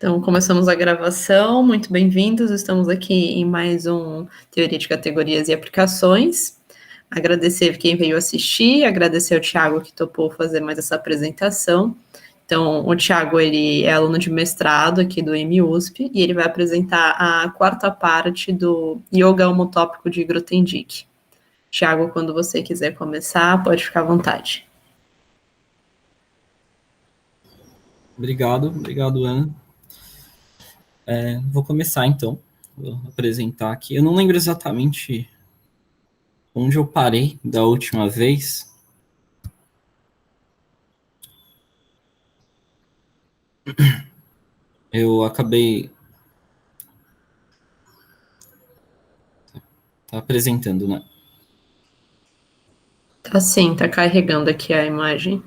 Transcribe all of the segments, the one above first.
Então, começamos a gravação. Muito bem-vindos. Estamos aqui em mais um Teoria de Categorias e Aplicações. Agradecer quem veio assistir, agradecer ao Thiago que topou fazer mais essa apresentação. Então, o Thiago, ele é aluno de mestrado aqui do MUSP e ele vai apresentar a quarta parte do Yoga Homotópico de Grothendieck. Thiago, quando você quiser começar, pode ficar à vontade. Obrigado, Ana. Vou começar, então. Vou apresentar aqui. Eu não lembro exatamente onde eu parei da última vez. Eu acabei... Tá apresentando, né? Tá sim, tá carregando aqui a imagem.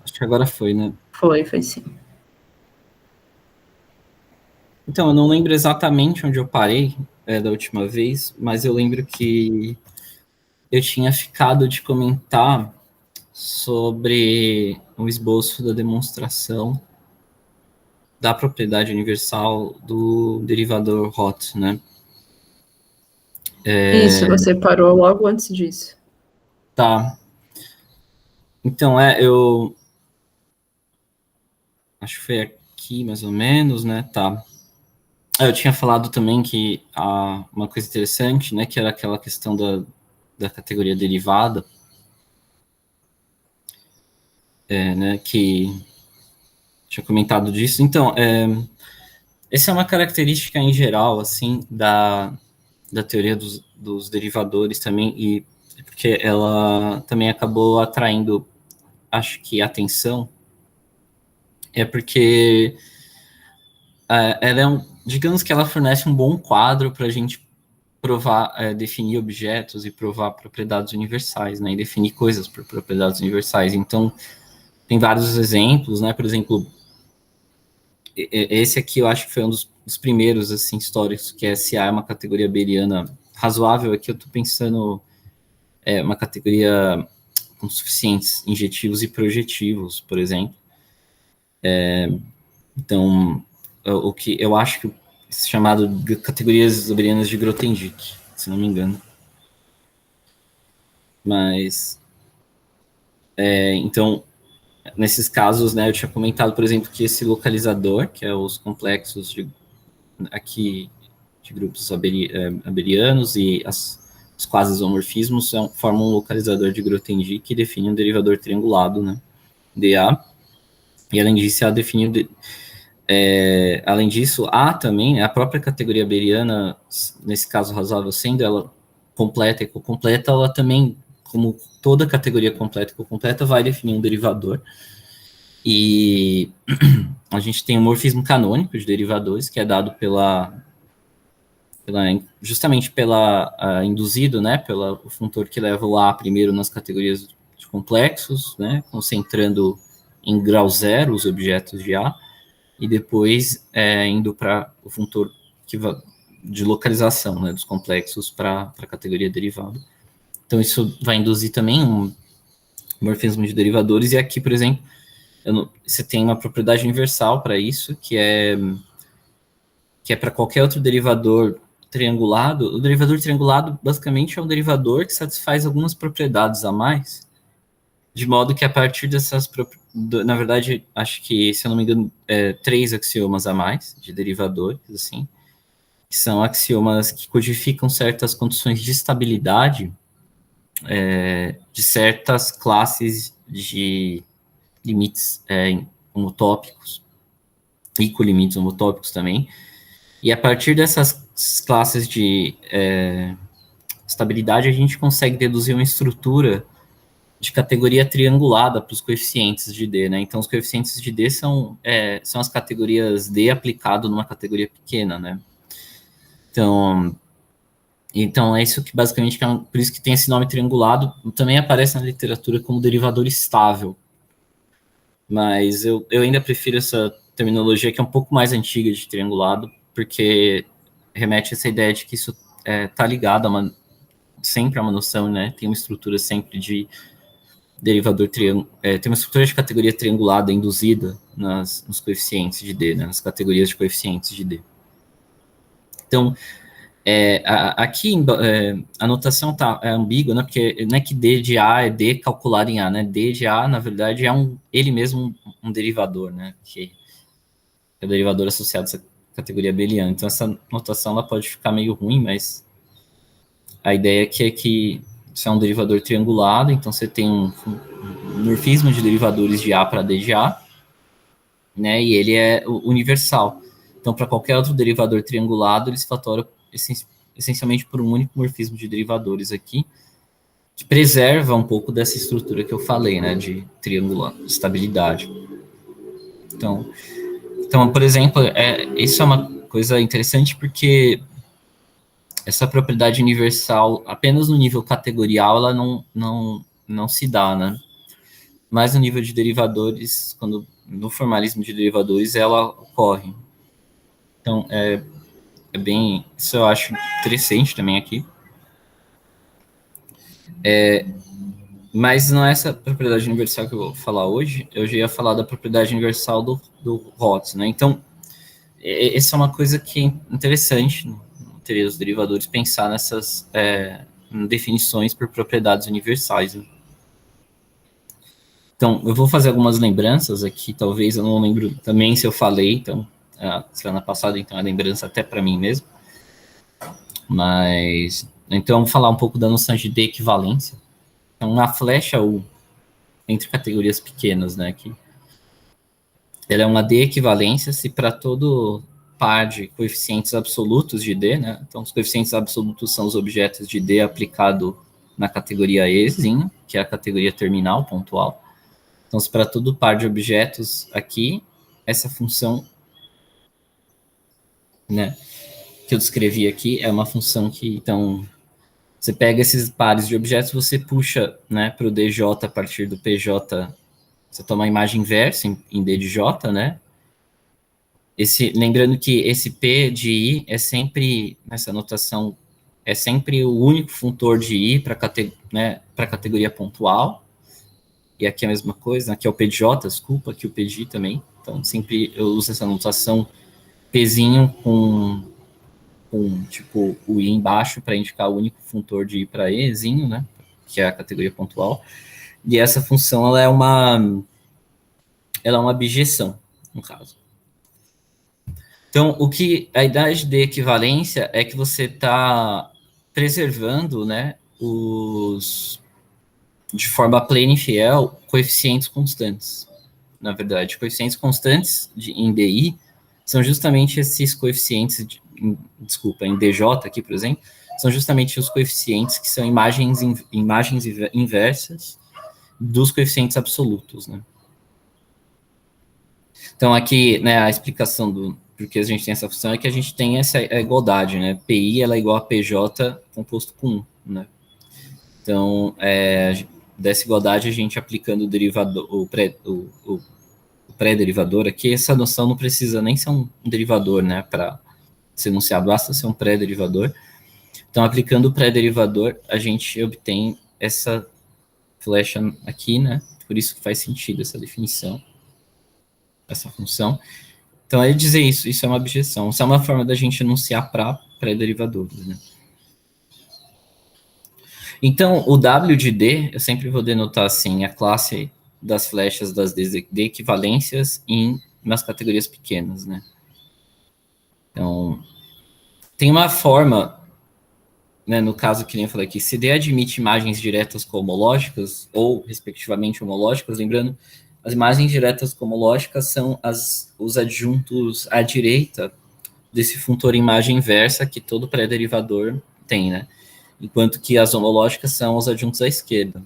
Acho que agora foi, né? Foi sim. Então, eu não lembro exatamente onde eu parei da última vez, mas eu lembro que eu tinha ficado de comentar sobre o esboço da demonstração da propriedade universal do derivador Hot, né? Isso, você parou logo antes disso. Tá. Então, eu acho que foi aqui, mais ou menos, né? Tá. Eu tinha falado também que uma coisa interessante, né? Que era aquela questão da categoria derivada, né? Que tinha comentado disso. Então, essa é uma característica em geral, assim, da teoria dos derivadores também, e porque ela também acabou atraindo, acho que, atenção, porque ela digamos que ela fornece um bom quadro para a gente provar, definir objetos e provar propriedades universais, né, e definir coisas por propriedades universais. Então, tem vários exemplos, né, por exemplo, esse aqui eu acho que foi um dos primeiros, assim, históricos, que se A é uma categoria abeliana razoável, aqui eu estou pensando uma categoria com suficientes injetivos e projetivos, por exemplo. Então, o que eu acho que chamado de categorias abelianas de Grothendieck, se não me engano. Mas, então, nesses casos, né, eu tinha comentado, por exemplo, que esse localizador, que é os complexos aqui de grupos abelianos e os quasi-isomorfismos formam um localizador de Grothendieck que define um derivador triangulado, né, dA. E além disso, ela define além disso, há também a própria categoria abeliana, nesse caso razoável, sendo ela completa e cocompleta, ela também, como toda categoria completa e cocompleta, vai definir um derivador. E a gente tem o morfismo canônico de derivadores, que é dado justamente induzido, né, pelo funtor que leva o A primeiro nas categorias de complexos, né, concentrando em grau zero os objetos de A, e depois indo para o funtor de localização, né, dos complexos para a categoria derivada. Então, isso vai induzir também um morfismo de derivadores, e aqui, por exemplo, você tem uma propriedade universal para isso, que é para qualquer outro derivador triangulado. O derivador triangulado, basicamente, é um derivador que satisfaz algumas propriedades a mais, de modo que a partir dessas na verdade, acho que, se eu não me engano, 3 axiomas a mais de derivadores, assim, que são axiomas que codificam certas condições de estabilidade de certas classes de limites homotópicos e colimites homotópicos também. E a partir dessas classes de estabilidade, a gente consegue deduzir uma estrutura de categoria triangulada para os coeficientes de D, né? Então, os coeficientes de D são as categorias D aplicado numa categoria pequena, né? Então é isso que basicamente, por isso que tem esse nome triangulado, também aparece na literatura como derivador estável. Mas eu ainda prefiro essa terminologia que é um pouco mais antiga de triangulado, porque remete a essa ideia de que isso está ligado sempre a uma noção, né? Tem uma estrutura sempre derivador tem uma estrutura de categoria triangulada induzida nos coeficientes de D, né, nas categorias de coeficientes de D. Então, aqui a notação é ambígua, né, porque não é que D de A é D calculado em A, né? D de A, na verdade, é ele mesmo um derivador, né? Que é o derivador associado a essa categoria abeliana. Então, essa notação ela pode ficar meio ruim, mas a ideia aqui é que isso é um derivador triangulado, então você tem um morfismo de derivadores de A para D de A, né? E ele é universal. Então, para qualquer outro derivador triangulado, ele se fatora essencialmente por um único morfismo de derivadores aqui, que preserva um pouco dessa estrutura que eu falei, né, de triangular, estabilidade. Então, por exemplo, isso é uma coisa interessante porque essa propriedade universal, apenas no nível categorial, ela não se dá, né? Mas no nível de derivadores, no formalismo de derivadores, ela ocorre. Então, isso eu acho interessante também aqui. Mas não é essa propriedade universal que eu vou falar hoje, eu já ia falar da propriedade universal do Roth, né? Então, essa é uma coisa que é interessante no teoria dos derivadores, pensar nessas definições por propriedades universais, né? Então, eu vou fazer algumas lembranças aqui, talvez eu não lembro também se eu falei, então, semana passada, então, é lembrança até para mim mesmo. Mas, então, vou falar um pouco da noção de D-equivalência. Então, uma flecha U entre categorias pequenas, né, aqui. Ela é uma D-equivalência se para todo par de coeficientes absolutos de D, né, então os coeficientes absolutos são os objetos de D aplicado na categoria Ezinho, que é a categoria terminal, pontual. Então, se para todo par de objetos aqui, essa função, né, que eu descrevi aqui, é uma função que, então, você pega esses pares de objetos, você puxa, né, para o DJ a partir do PJ, você toma a imagem inversa em D de J, né? Lembrando que esse P de I é sempre, nessa notação, é sempre o único funtor de I para a categoria pontual. E aqui é a mesma coisa, aqui é o PJ, desculpa, aqui o PJ também. Então, sempre eu uso essa notação Pzinho com tipo, o I embaixo para indicar o único funtor de I para Ezinho, né? Que é a categoria pontual. E essa função, ela é uma abjeção, no caso. Então, a idade de equivalência é que você está preservando, né, de forma plena e fiel, coeficientes constantes. Na verdade, coeficientes constantes em DI são justamente esses coeficientes, em DJ aqui, por exemplo, são justamente os coeficientes que são imagens inversas dos coeficientes absolutos, né? Então, aqui, né, a explicação do porque a gente tem essa função é que a gente tem essa igualdade, né? PI ela é igual a PJ composto com 1, né? Então, dessa igualdade, a gente aplicando o derivador, o pré-derivador aqui, essa noção não precisa nem ser um derivador, né? Para ser enunciado, basta ser um pré-derivador. Então, aplicando o pré-derivador, a gente obtém essa flecha aqui, né? Por isso que faz sentido essa definição, essa função. Então, é dizer isso é uma abjeção. Isso é uma forma da gente enunciar para pré-derivadores, né? Então, o W de D, eu sempre vou denotar assim, a classe das flechas das D equivalências nas categorias pequenas, né? Então, tem uma forma, né, no caso que nem eu falei aqui, se D admite imagens diretas cohomológicas, ou, respectivamente, homológicas, lembrando, as imagens diretas cohomológicas são os adjuntos à direita desse funtor imagem inversa que todo pré-derivador tem, né? Enquanto que as homológicas são os adjuntos à esquerda.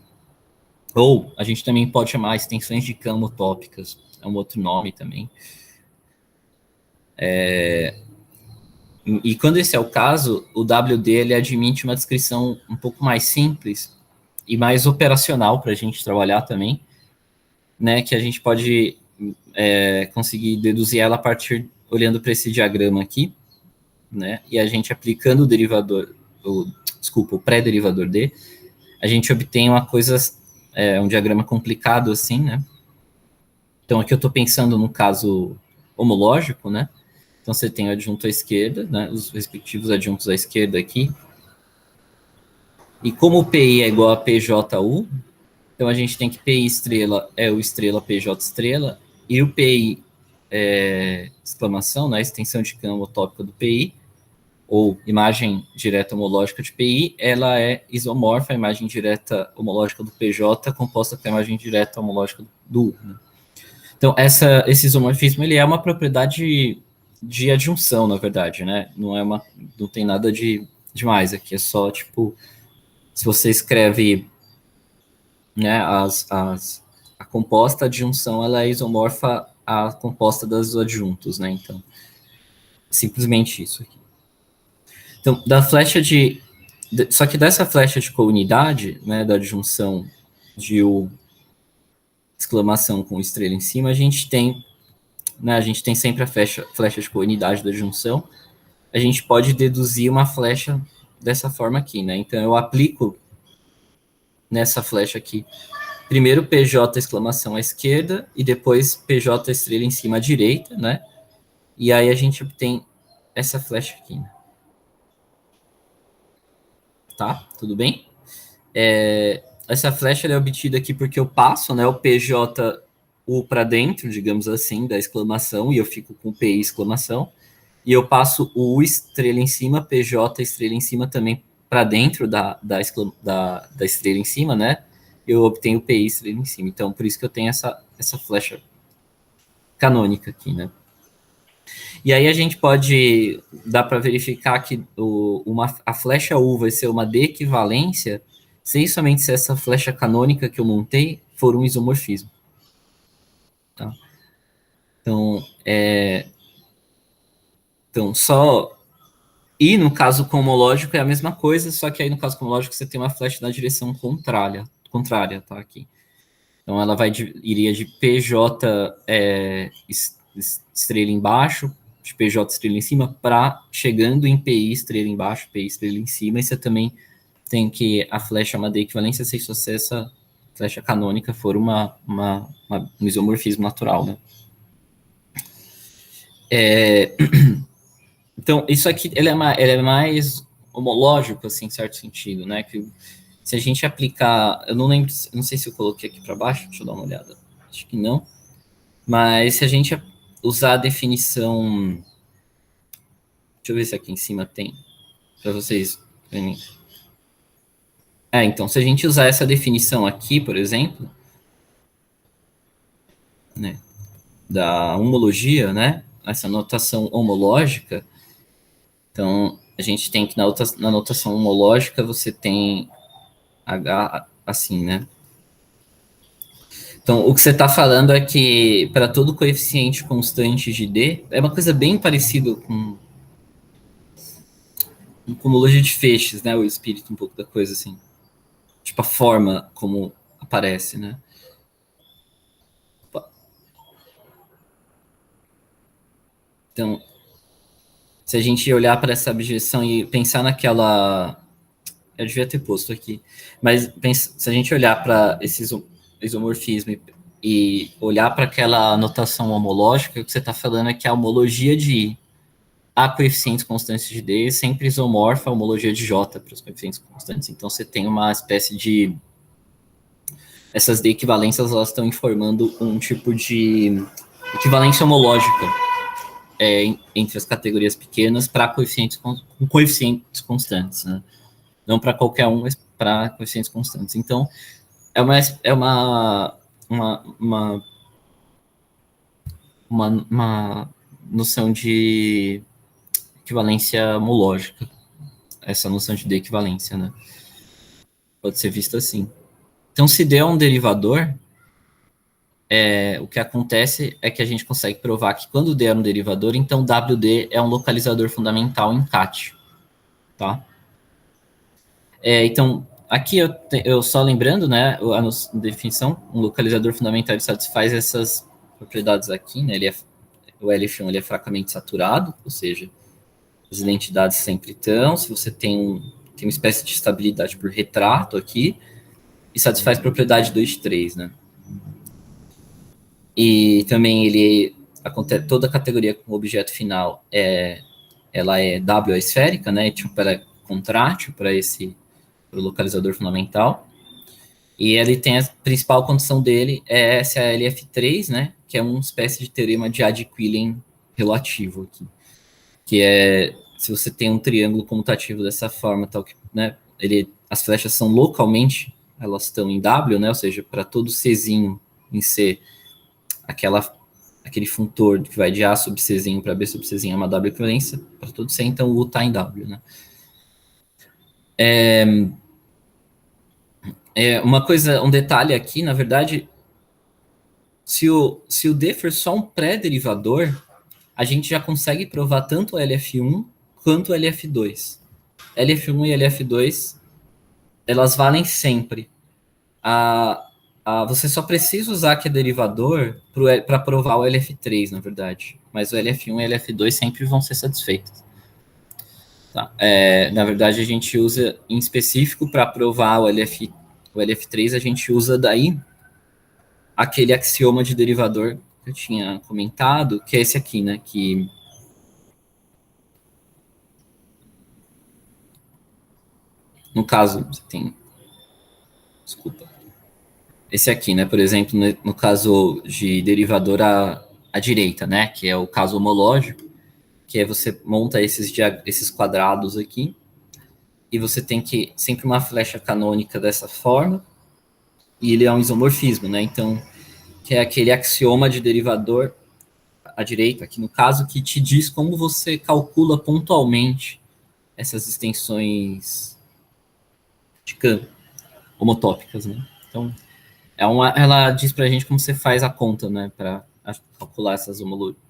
Ou a gente também pode chamar extensões de campo tópicas, é um outro nome também. E quando esse é o caso, o WD ele admite uma descrição um pouco mais simples e mais operacional para a gente trabalhar também, né, que a gente pode conseguir deduzir ela a partir, olhando para esse diagrama aqui, né, e a gente aplicando o pré-derivador D, a gente obtém uma coisa é um diagrama complicado assim, né? Então aqui eu estou pensando no caso homológico, né? Então você tem o adjunto à esquerda, né? Os respectivos adjuntos à esquerda aqui. E como o PI é igual a PJU, então a gente tem que PI estrela é o estrela PJ estrela, e o PI exclamação, né? Extensão de campo tópica do PI, ou imagem direta homológica de PI, ela é isomorfa à imagem direta homológica do PJ, composta com a imagem direta homológica do U. Né? Então, esse isomorfismo ele é uma propriedade de adjunção, na verdade, né? Não tem nada de demais aqui, é só, tipo, se você escreve, né, a composta adjunção, ela é isomorfa à composta dos adjuntos, né? Então, simplesmente isso aqui. Então, só que dessa flecha de counidade, né, da adjunção de U exclamação com estrela em cima, a gente tem sempre a flecha de counidade da adjunção, a gente pode deduzir uma flecha dessa forma aqui, né? Então, eu aplico nessa flecha aqui, primeiro PJ exclamação à esquerda, e depois PJ estrela em cima à direita, né? E aí a gente obtém essa flecha aqui, né? Tá? Tudo bem? Essa flecha é obtida aqui porque eu passo, né, o PJ U para dentro, digamos assim, da exclamação, e eu fico com PI exclamação, e eu passo o U estrela em cima, PJ estrela em cima também para dentro da estrela em cima, né? Eu obtenho PI estrela em cima. Então, por isso que eu tenho essa flecha canônica aqui, né? E aí a gente dá para verificar que a flecha U vai ser uma D-equivalência se e somente se essa flecha canônica que eu montei for um isomorfismo. Tá? Então, E no caso homológico é a mesma coisa, só que aí no caso homológico você tem uma flecha na direção contrária, tá aqui. Então ela iria de PJ estrela embaixo, de PJ estrela em cima, para chegando em PI estrela embaixo, PI estrela em cima, e você também tem que a flecha é uma D-equivalência se essa flecha canônica for um isomorfismo natural, né? Então, isso aqui ele é mais homológico, assim, em certo sentido, né? Que se a gente aplicar, eu não lembro, não sei se eu coloquei aqui para baixo, deixa eu dar uma olhada, acho que não, mas se a gente usar a definição, deixa eu ver se aqui em cima tem, para vocês verem. Então, se a gente usar essa definição aqui, por exemplo, né, da homologia, né, essa notação homológica, então, a gente tem que na notação homológica você tem H assim, né? Então, o que você está falando é que para todo coeficiente constante de D, é uma coisa bem parecida com homologia de feixes, né? O espírito um pouco da coisa, assim. Tipo, a forma como aparece, né? Então, se a gente olhar para essa abjeção e pensar naquela... Eu devia ter posto aqui. Mas se a gente olhar para esse isomorfismo e olhar para aquela notação homológica, o que você está falando é que a homologia de A coeficientes constantes de D sempre isomorfa a homologia de J para os coeficientes constantes. Então, você tem uma espécie de... Essas D equivalências, elas estão informando um tipo de equivalência homológica entre as categorias pequenas para coeficientes com coeficientes constantes, né? Não para qualquer um, mas para coeficientes constantes. Então, é uma noção de equivalência homológica, essa noção de D-equivalência, né? Pode ser visto assim. Então, se D é um derivador, o que acontece é que a gente consegue provar que quando D é um derivador, então WD é um localizador fundamental em CAT, tá? Então, aqui eu só lembrando, né, a definição, um localizador fundamental ele satisfaz essas propriedades aqui, né, o LF1 ele é fracamente saturado, ou seja, as identidades sempre estão, se você tem uma espécie de estabilidade por retrato aqui, e satisfaz propriedade 2 de 3, né? E também ele acontece, toda categoria com objeto final ela é W esférica, né? Tipo, ela é contrátil para pro localizador fundamental. E ele tem a principal condição dele é essa LF3, né? Que é uma espécie de teorema de Ad-Quillen relativo aqui. Que é, se você tem um triângulo comutativo dessa forma, tal que, né? As flechas são localmente, elas estão em W, né? Ou seja, para todo Czinho em C, aquele funtor que vai de A sub Czinho para B sub Czinho é uma W equivalência para todo C, então o U está em W, né? Um detalhe aqui, na verdade, se o D for só um pré-derivador, a gente já consegue provar tanto o LF1 quanto o LF2. LF1 e LF2, elas valem sempre. Você só precisa usar que é derivador para provar o LF3, na verdade. Mas o LF1 e o LF2 sempre vão ser satisfeitos. Tá? Na verdade, a gente usa em específico para provar o LF3, a gente usa daí aquele axioma de derivador que eu tinha comentado, que é esse aqui, né? Que no caso, você tem. Desculpa. Esse aqui, né? Por exemplo, no caso de derivador à direita, né? Que é o caso homológico, que é você monta esses quadrados aqui, e você tem que sempre uma flecha canônica dessa forma, e ele é um isomorfismo, né? Então, que é aquele axioma de derivador à direita, aqui no caso, que te diz como você calcula pontualmente essas extensões de campo homotópicas, né? Então, ela diz pra gente como você faz a conta, né, para calcular essas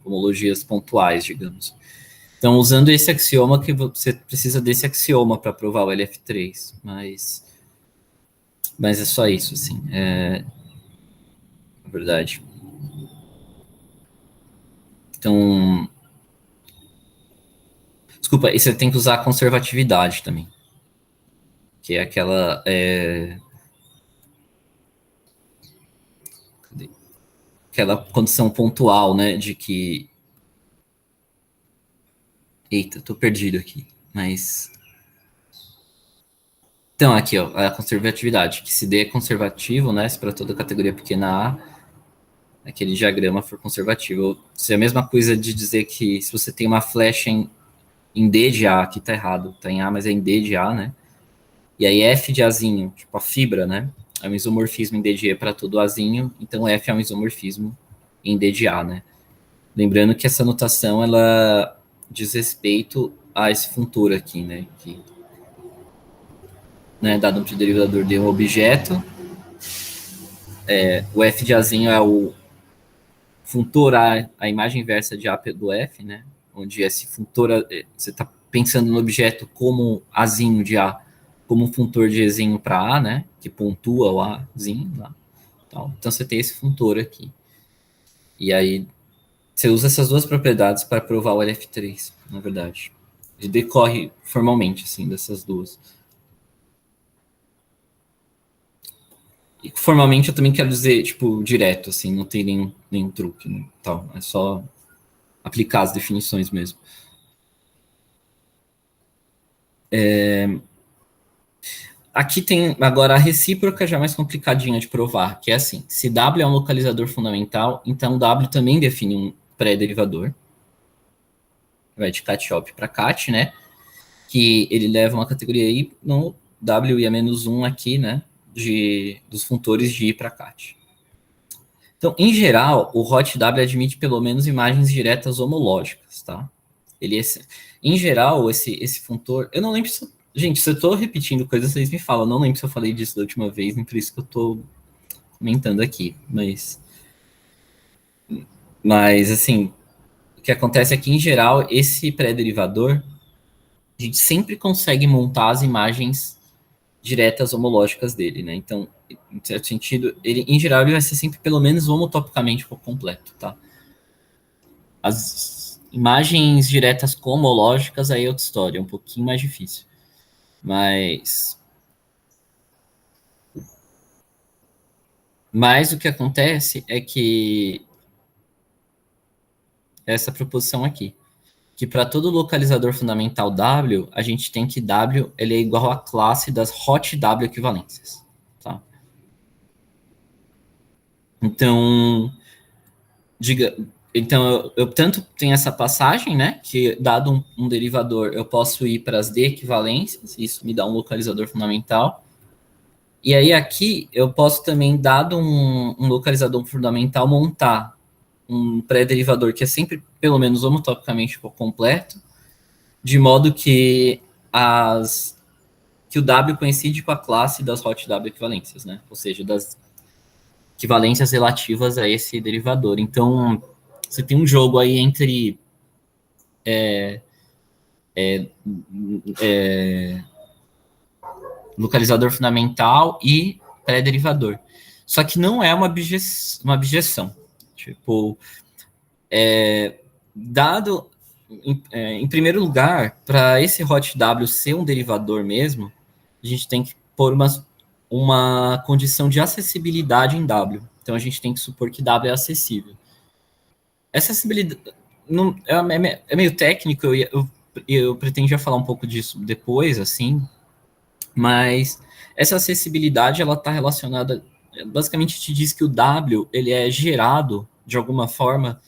homologias pontuais, digamos. Então, usando esse axioma, que você precisa desse axioma para provar o LF3, mas é só isso, assim, na verdade. Então, desculpa, e você tem que usar a conservatividade também, que é aquela condição pontual, né, de que... Eita, tô perdido aqui, mas... Então, aqui, ó, a conservatividade, que se D é conservativo, né, se para toda categoria pequena A, aquele diagrama for conservativo. Isso é a mesma coisa de dizer que se você tem uma flecha em D de A, aqui tá errado, tá em A, mas é em D de A, né, e aí F de Azinho, tipo a fibra, né, é um isomorfismo em D de E para todo Azinho, então F é um isomorfismo em D de A, né. Lembrando que essa notação, ela diz respeito a esse funtor aqui, né, que, né, dado um derivador de um objeto, o F de Azinho é o funtor a imagem inversa de A do F, né, onde esse funtor, você está pensando no objeto como Azinho de A, como um funtor de Ezinho para A, né, que pontua o Azinho lá. Então você tem esse funtor aqui. E aí você usa essas duas propriedades para provar o LF3, na verdade. Ele decorre formalmente, assim, dessas duas. E formalmente eu também quero dizer, tipo, direto, assim, não tem nenhum truque, né, tal. É só aplicar as definições mesmo. Aqui tem agora a recíproca já mais complicadinha de provar, que é assim, se W é um localizador fundamental, então W também define um pré-derivador. Vai de Cat-Hop para Cat, né? Que ele leva uma categoria I no W e a menos 1 aqui, né? Dos funtores de I para Cat. Então, em geral, o hot W admite pelo menos imagens diretas homológicas, tá? Em geral, esse funtor... Eu não lembro se... Gente, se eu tô repetindo coisas, vocês me falam. Eu não lembro se eu falei disso da última vez, nem por isso que eu tô comentando aqui. Mas assim, o que acontece é que, em geral, esse pré-derivador, a gente sempre consegue montar as imagens diretas homológicas dele, né? Então, em certo sentido, em geral, ele vai ser sempre pelo menos homotopicamente completo, tá? As imagens diretas homológicas aí é outra história, é um pouquinho mais difícil. Mas Mas o que acontece é que essa proposição aqui, que para todo localizador fundamental W, a gente tem que W ele é igual à classe das hot W equivalências. Tá? Então, eu tanto tenho essa passagem, né, que dado um derivador, eu posso ir para as D equivalências, isso me dá um localizador fundamental. E aí aqui eu posso também, dado um localizador fundamental, montar um pré-derivador que é sempre, pelo menos homotopicamente completo, de modo que o W coincide com a classe das hot W equivalências, né? Ou seja, das equivalências relativas a esse derivador. Então, você tem um jogo aí entre localizador fundamental e pré-derivador. Só que não é uma abjeção. Tipo, dado, em primeiro lugar, para esse hot W ser um derivador mesmo, a gente tem que pôr uma condição de acessibilidade em W. Então, a gente tem que supor que W é acessível. Essa acessibilidade é meio técnico, eu pretendia falar um pouco disso depois, assim, mas essa acessibilidade, ela está relacionada, basicamente te diz que o W, ele é gerado, de alguma forma,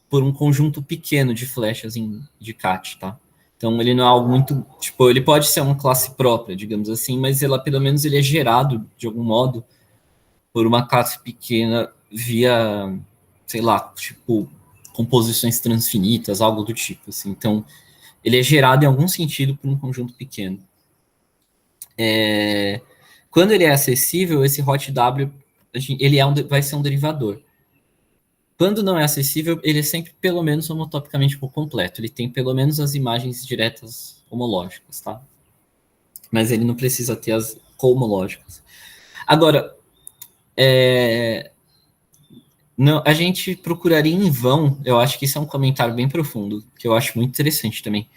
por um conjunto pequeno de flechas de cat, tá? Então, ele não é algo muito, tipo, ele pode ser uma classe própria, digamos assim, mas pelo menos ele é gerado, de algum modo, por uma classe pequena via, sei lá, tipo, composições transfinitas, algo do tipo, assim. Então, ele é gerado em algum sentido por um conjunto pequeno. Quando ele é acessível, esse hot W ele vai ser um derivador. Quando não é acessível, ele é sempre pelo menos homotopicamente por completo. Ele tem pelo menos as imagens diretas homológicas, tá? Mas ele não precisa ter as cohomológicas. Agora, não, a gente procuraria em vão, eu acho que isso é um comentário bem profundo, que eu acho muito interessante também,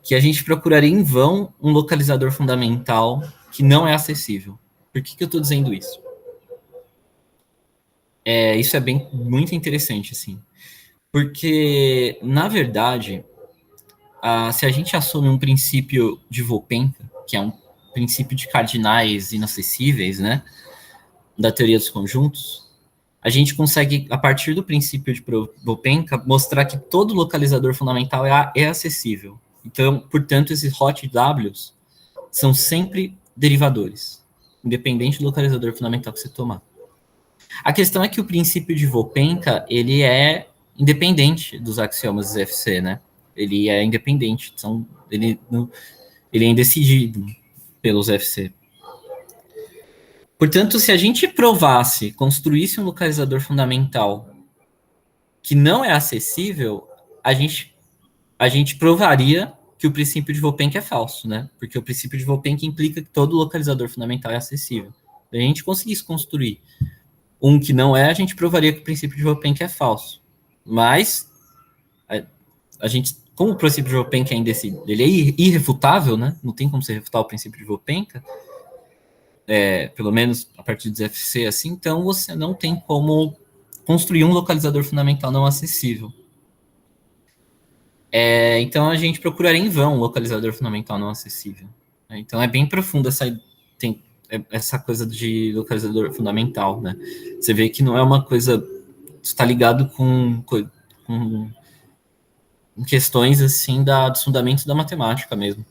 que a gente procuraria em vão um localizador fundamental que não é acessível. Por que eu estou dizendo isso? Isso é muito interessante, assim. Porque, na verdade, se a gente assume um princípio de Volpenka, que é um princípio de cardinais inacessíveis, né, da teoria dos conjuntos, a gente consegue, a partir do princípio de Volpenka, mostrar que todo localizador fundamental é acessível. Então, portanto, esses hot Ws são sempre derivadores, independente do localizador fundamental que você tomar. A questão é que o princípio de Volpenka, ele é independente dos axiomas do FC, né? Ele é independente, ele é indecidido pelos FC. Portanto, se a gente provasse, construísse um localizador fundamental que não é acessível, a gente provaria que o princípio de Volpenka é falso, né? Porque o princípio de Volpenka implica que todo localizador fundamental é acessível. Se a gente conseguisse construir um que não é, a gente provaria que o princípio de Volpenka é falso. Mas a gente, como o princípio de Volpenka ele é irrefutável, né? Não tem como você refutar o princípio de Volpenka, pelo menos a partir do FC, assim, então você não tem como construir um localizador fundamental não acessível. Então a gente procuraria em vão um localizador fundamental não acessível. Então é bem profundo essa coisa de localizador fundamental, né? Você vê que não é uma coisa, está ligado com questões assim dos fundamentos da matemática mesmo.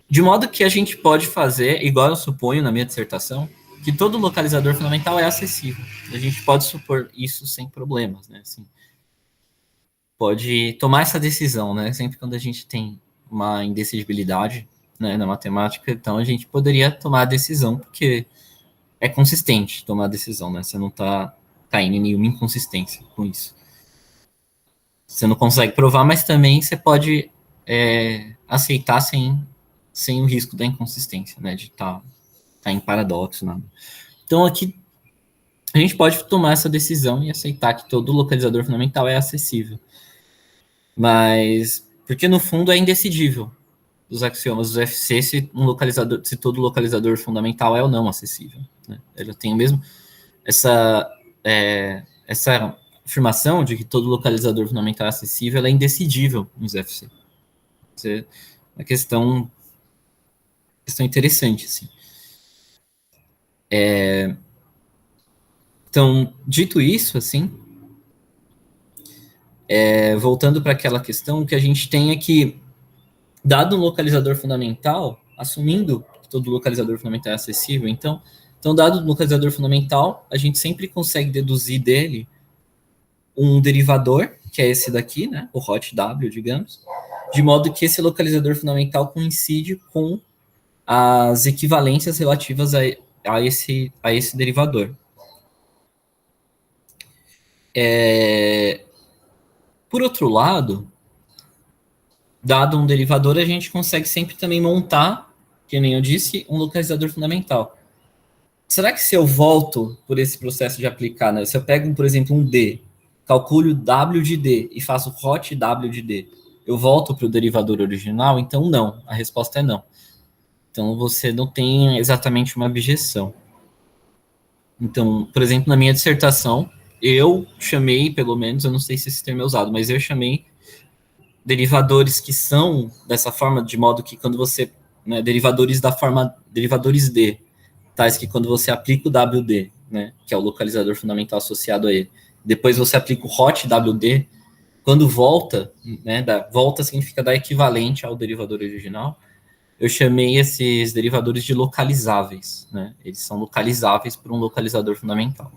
De modo que a gente pode fazer, igual eu suponho na minha dissertação, que todo localizador fundamental é acessível. A gente pode supor isso sem problemas, né? Assim, pode tomar essa decisão, né? Sempre quando a gente tem uma indecidibilidade, né, na matemática, então a gente poderia tomar a decisão, porque é consistente tomar a decisão, né? Você não está caindo em nenhuma inconsistência com isso. Você não consegue provar, mas também você pode aceitar sem o risco da inconsistência, né? De estar em paradoxo, nada. Então aqui a gente pode tomar essa decisão e aceitar que todo localizador fundamental é acessível. Mas porque no fundo é indecidível dos axiomas do FC se todo localizador fundamental é ou não acessível. né? Ela tem o mesmo essa afirmação de que todo localizador fundamental é acessível, ela é indecidível nos FC. Isso é uma questão interessante, assim. Então, dito isso, assim, voltando para aquela questão, o que a gente tem é que, dado um localizador fundamental, assumindo que todo localizador fundamental é acessível, então dado o localizador fundamental, a gente sempre consegue deduzir dele um derivador, que é esse daqui, né, o hot W, digamos, de modo que esse localizador fundamental coincide com as equivalências relativas a esse derivador. Por outro lado, dado um derivador, a gente consegue sempre também montar, que nem eu disse, um localizador fundamental. Será que se eu volto por esse processo de aplicar, né, se eu pego, por exemplo, um D, calculo W de D e faço hot W de D, eu volto para o derivador original? Então, não. A resposta é não. Então, você não tem exatamente uma abjeção. Então, por exemplo, na minha dissertação, eu chamei, pelo menos, eu não sei se esse termo é usado, mas eu chamei derivadores que são dessa forma, de modo que quando você, né, derivadores da forma, derivadores D, tais que quando você aplica o WD, né, que é o localizador fundamental associado a ele, depois você aplica o hot WD, quando volta, né, volta significa dar equivalente ao derivador original, eu chamei esses derivadores de localizáveis, né, eles são localizáveis por um localizador fundamental,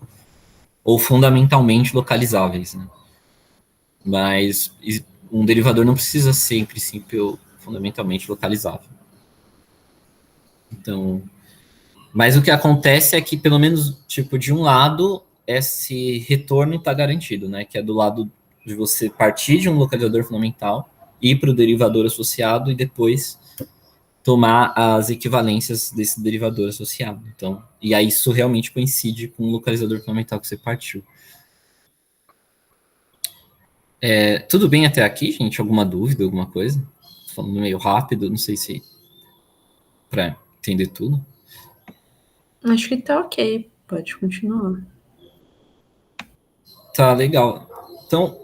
ou fundamentalmente localizáveis, né, mas um derivador não precisa ser, em princípio, fundamentalmente localizável. Então, mas o que acontece é que, pelo menos, tipo, de um lado, esse retorno está garantido, né? Que é do lado de você partir de um localizador fundamental, ir para o derivador associado e depois tomar as equivalências desse derivador associado. Então, e aí isso realmente coincide com o localizador fundamental que você partiu. Tudo bem até aqui, gente? Alguma dúvida, alguma coisa? Tô falando meio rápido, não sei se para entender tudo. Acho que tá ok, pode continuar. Tá, legal. Então,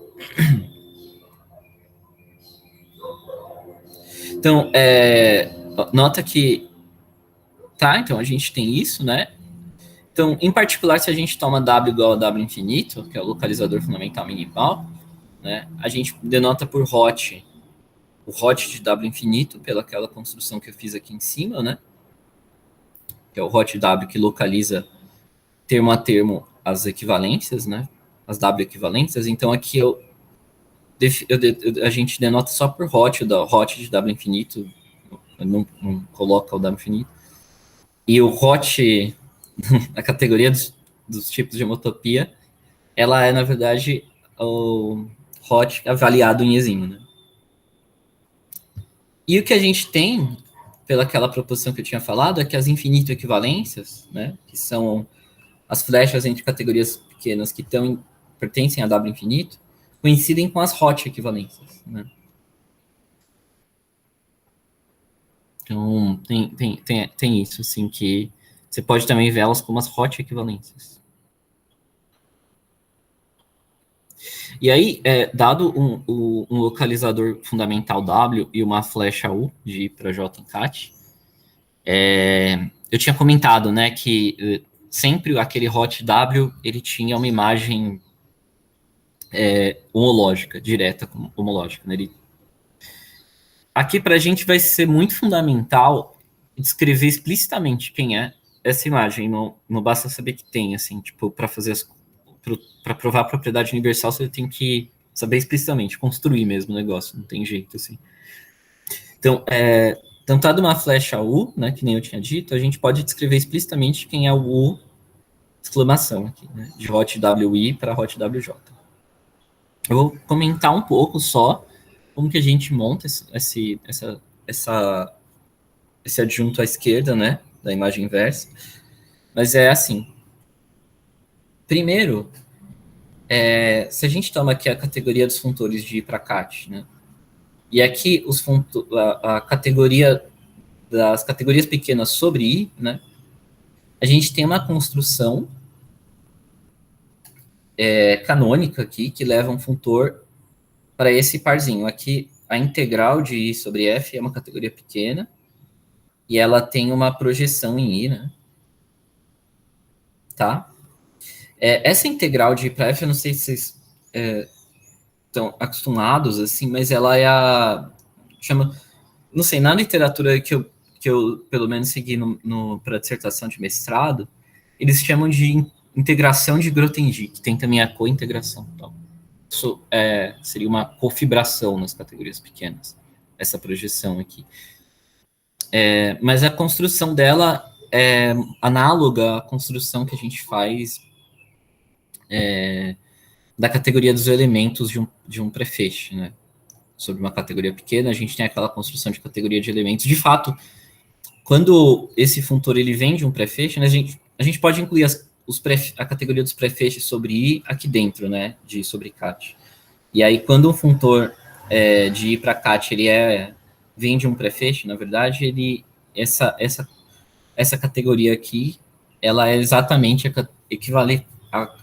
nota que, tá, então a gente tem isso, né? Então, em particular, se a gente toma W igual a W infinito, que é o localizador fundamental minimal, né, a gente denota por hot, o hot de W infinito, pela aquela construção que eu fiz aqui em cima, né? Que é o hot W que localiza termo a termo as equivalências, né? As W equivalências. Então, aqui a gente denota só por hot, o hot de W infinito, não coloca o W infinito. E o hot, a categoria dos tipos de homotopia, ela é, na verdade, o hot avaliado em ezinho, né? E o que a gente tem, pelaquela proposição que eu tinha falado, é que as infinito equivalências, né, que são as flechas entre categorias pequenas que pertencem a W infinito, coincidem com as hot equivalências, né? Então, tem isso, assim, que você pode também ver elas como as hot equivalências. E aí, dado um localizador fundamental W e uma flecha U de I para J em CAT, eu tinha comentado, né, que sempre aquele hot W, ele tinha uma imagem homológica, direta homológica, né? Aqui para a gente vai ser muito fundamental descrever explicitamente quem é essa imagem, não basta saber que tem, assim, tipo, para provar a propriedade universal, você tem que saber explicitamente, construir mesmo o negócio, não tem jeito, assim. Então, tentado uma flecha U, né, que nem eu tinha dito, a gente pode descrever explicitamente quem é o U, exclamação aqui, né, de hot WI para hot WJ. Eu vou comentar um pouco só como que a gente monta esse adjunto à esquerda, né, da imagem inversa. Mas é assim. Primeiro, se a gente toma aqui a categoria dos funtores de I para CAT, né, e aqui a categoria das categorias pequenas sobre I, né, a gente tem uma construção canônica aqui, que leva um funtor para esse parzinho. Aqui, a integral de I sobre F é uma categoria pequena, e ela tem uma projeção em I, né? Tá? Essa integral de I para F, eu não sei se vocês estão acostumados, assim, mas ela é chama, não sei, na literatura que eu pelo menos segui para dissertação de mestrado, eles chamam de integração de Grothendieck, que tem também a cointegração. Então, isso seria uma cofibração nas categorias pequenas, essa projeção aqui. Mas a construção dela é análoga à construção que a gente faz da categoria dos elementos de um prefeixe, né? Sobre uma categoria pequena, a gente tem aquela construção de categoria de elementos. De fato, quando esse funtor ele vem de um prefeixe, né, a gente pode incluir a categoria dos prefeixes sobre I aqui dentro, né, de sobre cat. E aí, quando um funtor de I para cat ele vem de um prefeixe, na verdade, essa categoria aqui, ela é exatamente equivalente a,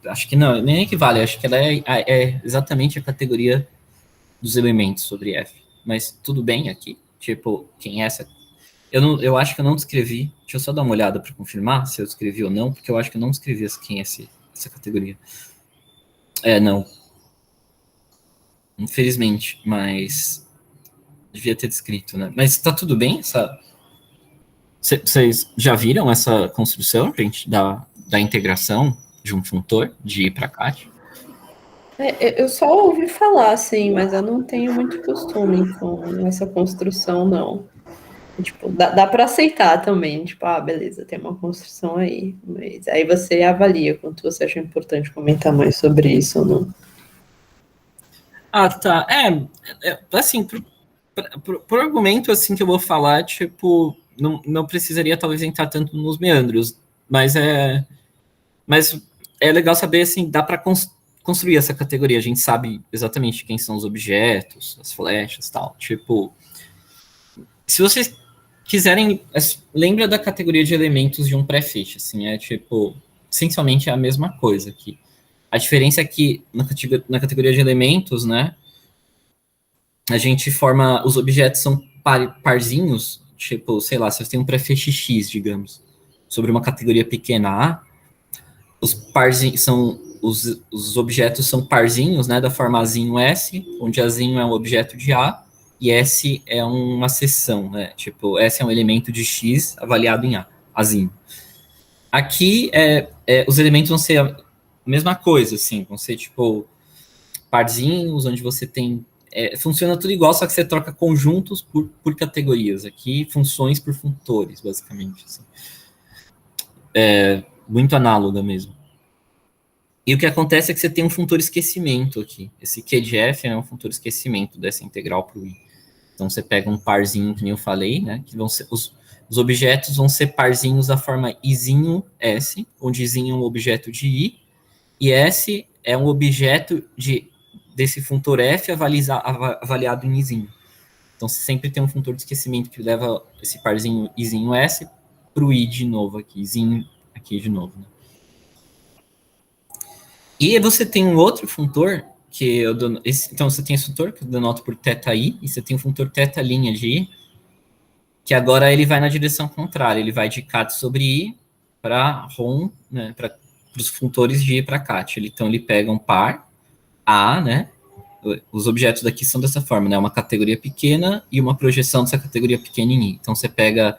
acho que não, nem equivale, acho que ela é exatamente a categoria dos elementos sobre F. Mas tudo bem aqui? Tipo, quem é essa? Eu acho que eu não descrevi. Deixa eu só dar uma olhada para confirmar se eu descrevi ou não, porque eu acho que eu não descrevi quem é essa categoria. Não. Infelizmente, mas devia ter descrito, né? Mas tá tudo bem? Vocês já viram essa construção, gente, da integração de um funtor de I para cat? Eu só ouvi falar, assim, mas eu não tenho muito costume com essa construção, não. Tipo, dá para aceitar também, tipo, beleza, tem uma construção aí, mas aí você avalia quanto você acha importante comentar mais sobre isso ou não. Tá. Assim, por argumento, assim, que eu vou falar, tipo, não precisaria talvez entrar tanto nos meandros, mas é legal saber, assim, dá para construir essa categoria, a gente sabe exatamente quem são os objetos, as flechas, tal, tipo, se vocês quiserem, lembra da categoria de elementos de um prefeixe, assim, tipo, essencialmente é a mesma coisa aqui. A diferença é que na categoria de elementos, né, a gente forma, os objetos são parzinhos, tipo, sei lá, se você tem um prefeixe X, digamos, sobre uma categoria pequena A, os parzinhos são, os objetos são parzinhos, né, da forma Azinho S, onde Azinho é um objeto de A, e S é uma seção, né, tipo, S é um elemento de X avaliado em A, Azinho. Aqui, os elementos vão ser a mesma coisa, assim, vão ser, tipo, parzinhos, onde você tem funciona tudo igual, só que você troca conjuntos por categorias. Aqui, funções por funtores, basicamente. Assim. Muito análoga mesmo. E o que acontece é que você tem um funtor esquecimento aqui. Esse Q de F é um funtor esquecimento dessa integral para o I. Então, você pega um parzinho, que nem eu falei, né? Que vão ser, os objetos vão ser parzinhos da forma Izinho S, onde Izinho é um objeto de I, e S é um objeto desse funtor F avaliado em Izinho. Então, você sempre tem um funtor de esquecimento que leva esse parzinho Izinho S para o I de novo aqui, Izinho aqui de novo. Né? E você tem um outro funtor, então você tem esse funtor que eu denoto por θi, e você tem o funtor θ' de I, que agora ele vai na direção contrária, ele vai de cat sobre I para ROM, né, para os funtores de I para cat. Então ele pega um par, A, né, os objetos daqui são dessa forma, né, uma categoria pequena e uma projeção dessa categoria pequena em I. Então você pega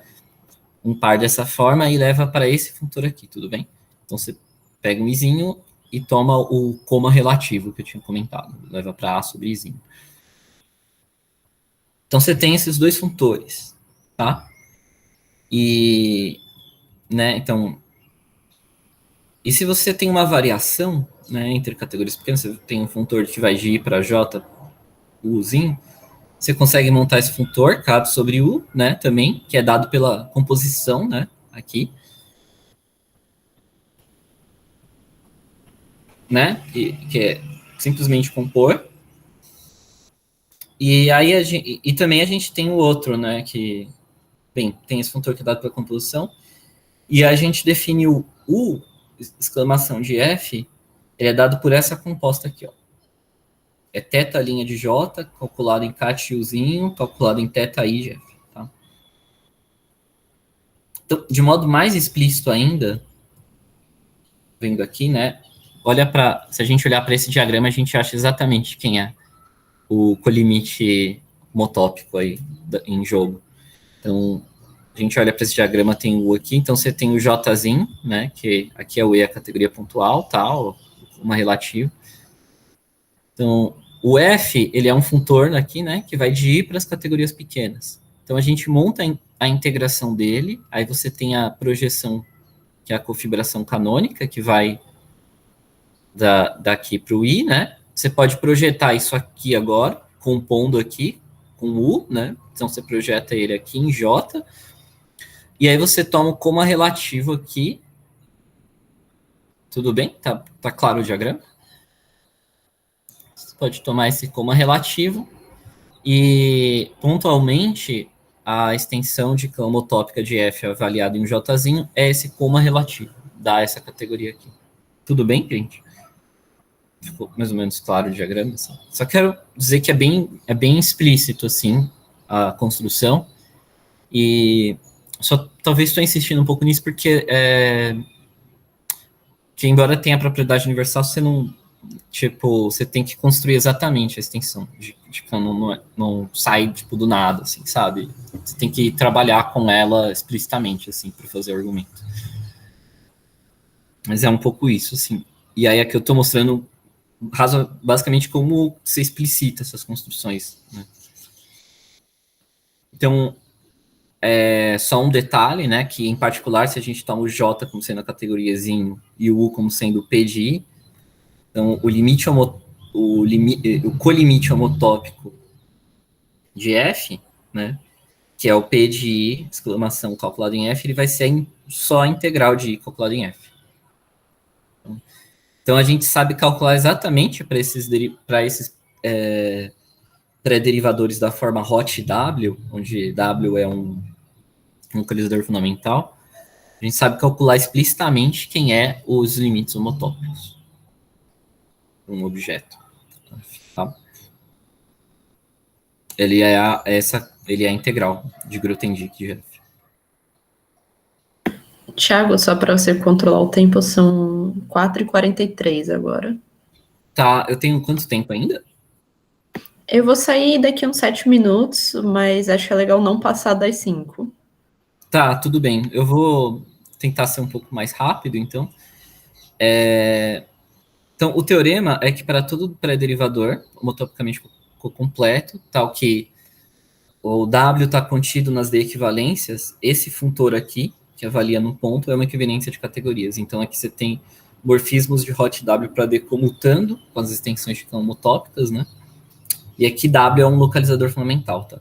um par dessa forma e leva para esse funtor aqui, tudo bem? Então você pega um Izinho e toma o coma relativo que eu tinha comentado, leva para A sobre Izinho. Então você tem esses dois funtores, tá? E, né, então, e se você tem uma variação, né, entre categorias pequenas, você tem um funtor que vai de I para J, Uzinho, você consegue montar esse funtor, K sobre U, né, também, que é dado pela composição, né, aqui, né, que é simplesmente compor. E aí também a gente tem o outro, né, que, bem, tem esse funtor que é dado pela composição, E a gente define o U, exclamação de F, ele é dado por essa composta aqui, ó. É θ' de J, calculado em cat Uzinho, calculado em θ I de F. Tá? Então, de modo mais explícito ainda, vendo aqui, né? Se a gente olhar para esse diagrama, a gente acha exatamente quem é o colimite homotópico aí em jogo. Então, a gente olha para esse diagrama, tem o U aqui, então você tem o Jzinho, né? Que aqui é o E, a categoria pontual, tal, uma relativa. Então, o F, ele é um funtor aqui, né? Que vai de I para as categorias pequenas. Então, a gente monta a integração dele, aí você tem a projeção, que é a cofibração canônica, que vai daqui para o I, né? Você pode projetar isso aqui agora, compondo aqui com U, né? Então você projeta ele aqui em J, e aí você toma o coma relativo aqui. Tudo bem? Tá claro o diagrama? Você pode tomar esse coma relativo, e pontualmente a extensão de cama homotópica de F avaliada em um Jzinho é esse coma relativo, dá essa categoria aqui. Tudo bem, gente? Ficou mais ou menos claro o diagrama, assim. Só quero dizer que é bem explícito, assim, a construção, e só talvez estou insistindo um pouco nisso porque que embora tenha a propriedade universal, você não, tipo, você tem que construir exatamente a extensão, não sai, tipo, do nada, assim, sabe? Você tem que trabalhar com ela explicitamente, assim, para fazer o argumento. Mas é um pouco isso, assim. E aí aqui eu estou mostrando basicamente como você explicita essas construções, né? Então, só um detalhe, né, que em particular, se a gente toma o J como sendo a categoriazinho e o U como sendo o P de I, então o colimite homotópico de F, né, que é o P de I, exclamação, calculado em F, ele vai ser só a integral de I calculado em F. Então, a gente sabe calcular exatamente para esses pré-derivadores da forma hot W, onde W é um localizador fundamental, a gente sabe calcular explicitamente quem é os limites homotópicos um objeto. Tá? Ele é a integral de Grothendieck de F. Thiago, só para você controlar o tempo, são 4h43 agora. Tá, eu tenho quanto tempo ainda? Eu vou sair daqui uns 7 minutos, mas acho que é legal não passar das 5. Tá, tudo bem. Eu vou tentar ser um pouco mais rápido, então. Então, o teorema é que para todo pré-derivador, homotopicamente completo, tal que o W está contido nas D equivalências, esse funtor aqui, que avalia no ponto, é uma equivalência de categorias. Então, aqui você tem morfismos de hot W para D comutando com as extensões de campo homotópicas, né? E aqui W é um localizador fundamental, tá?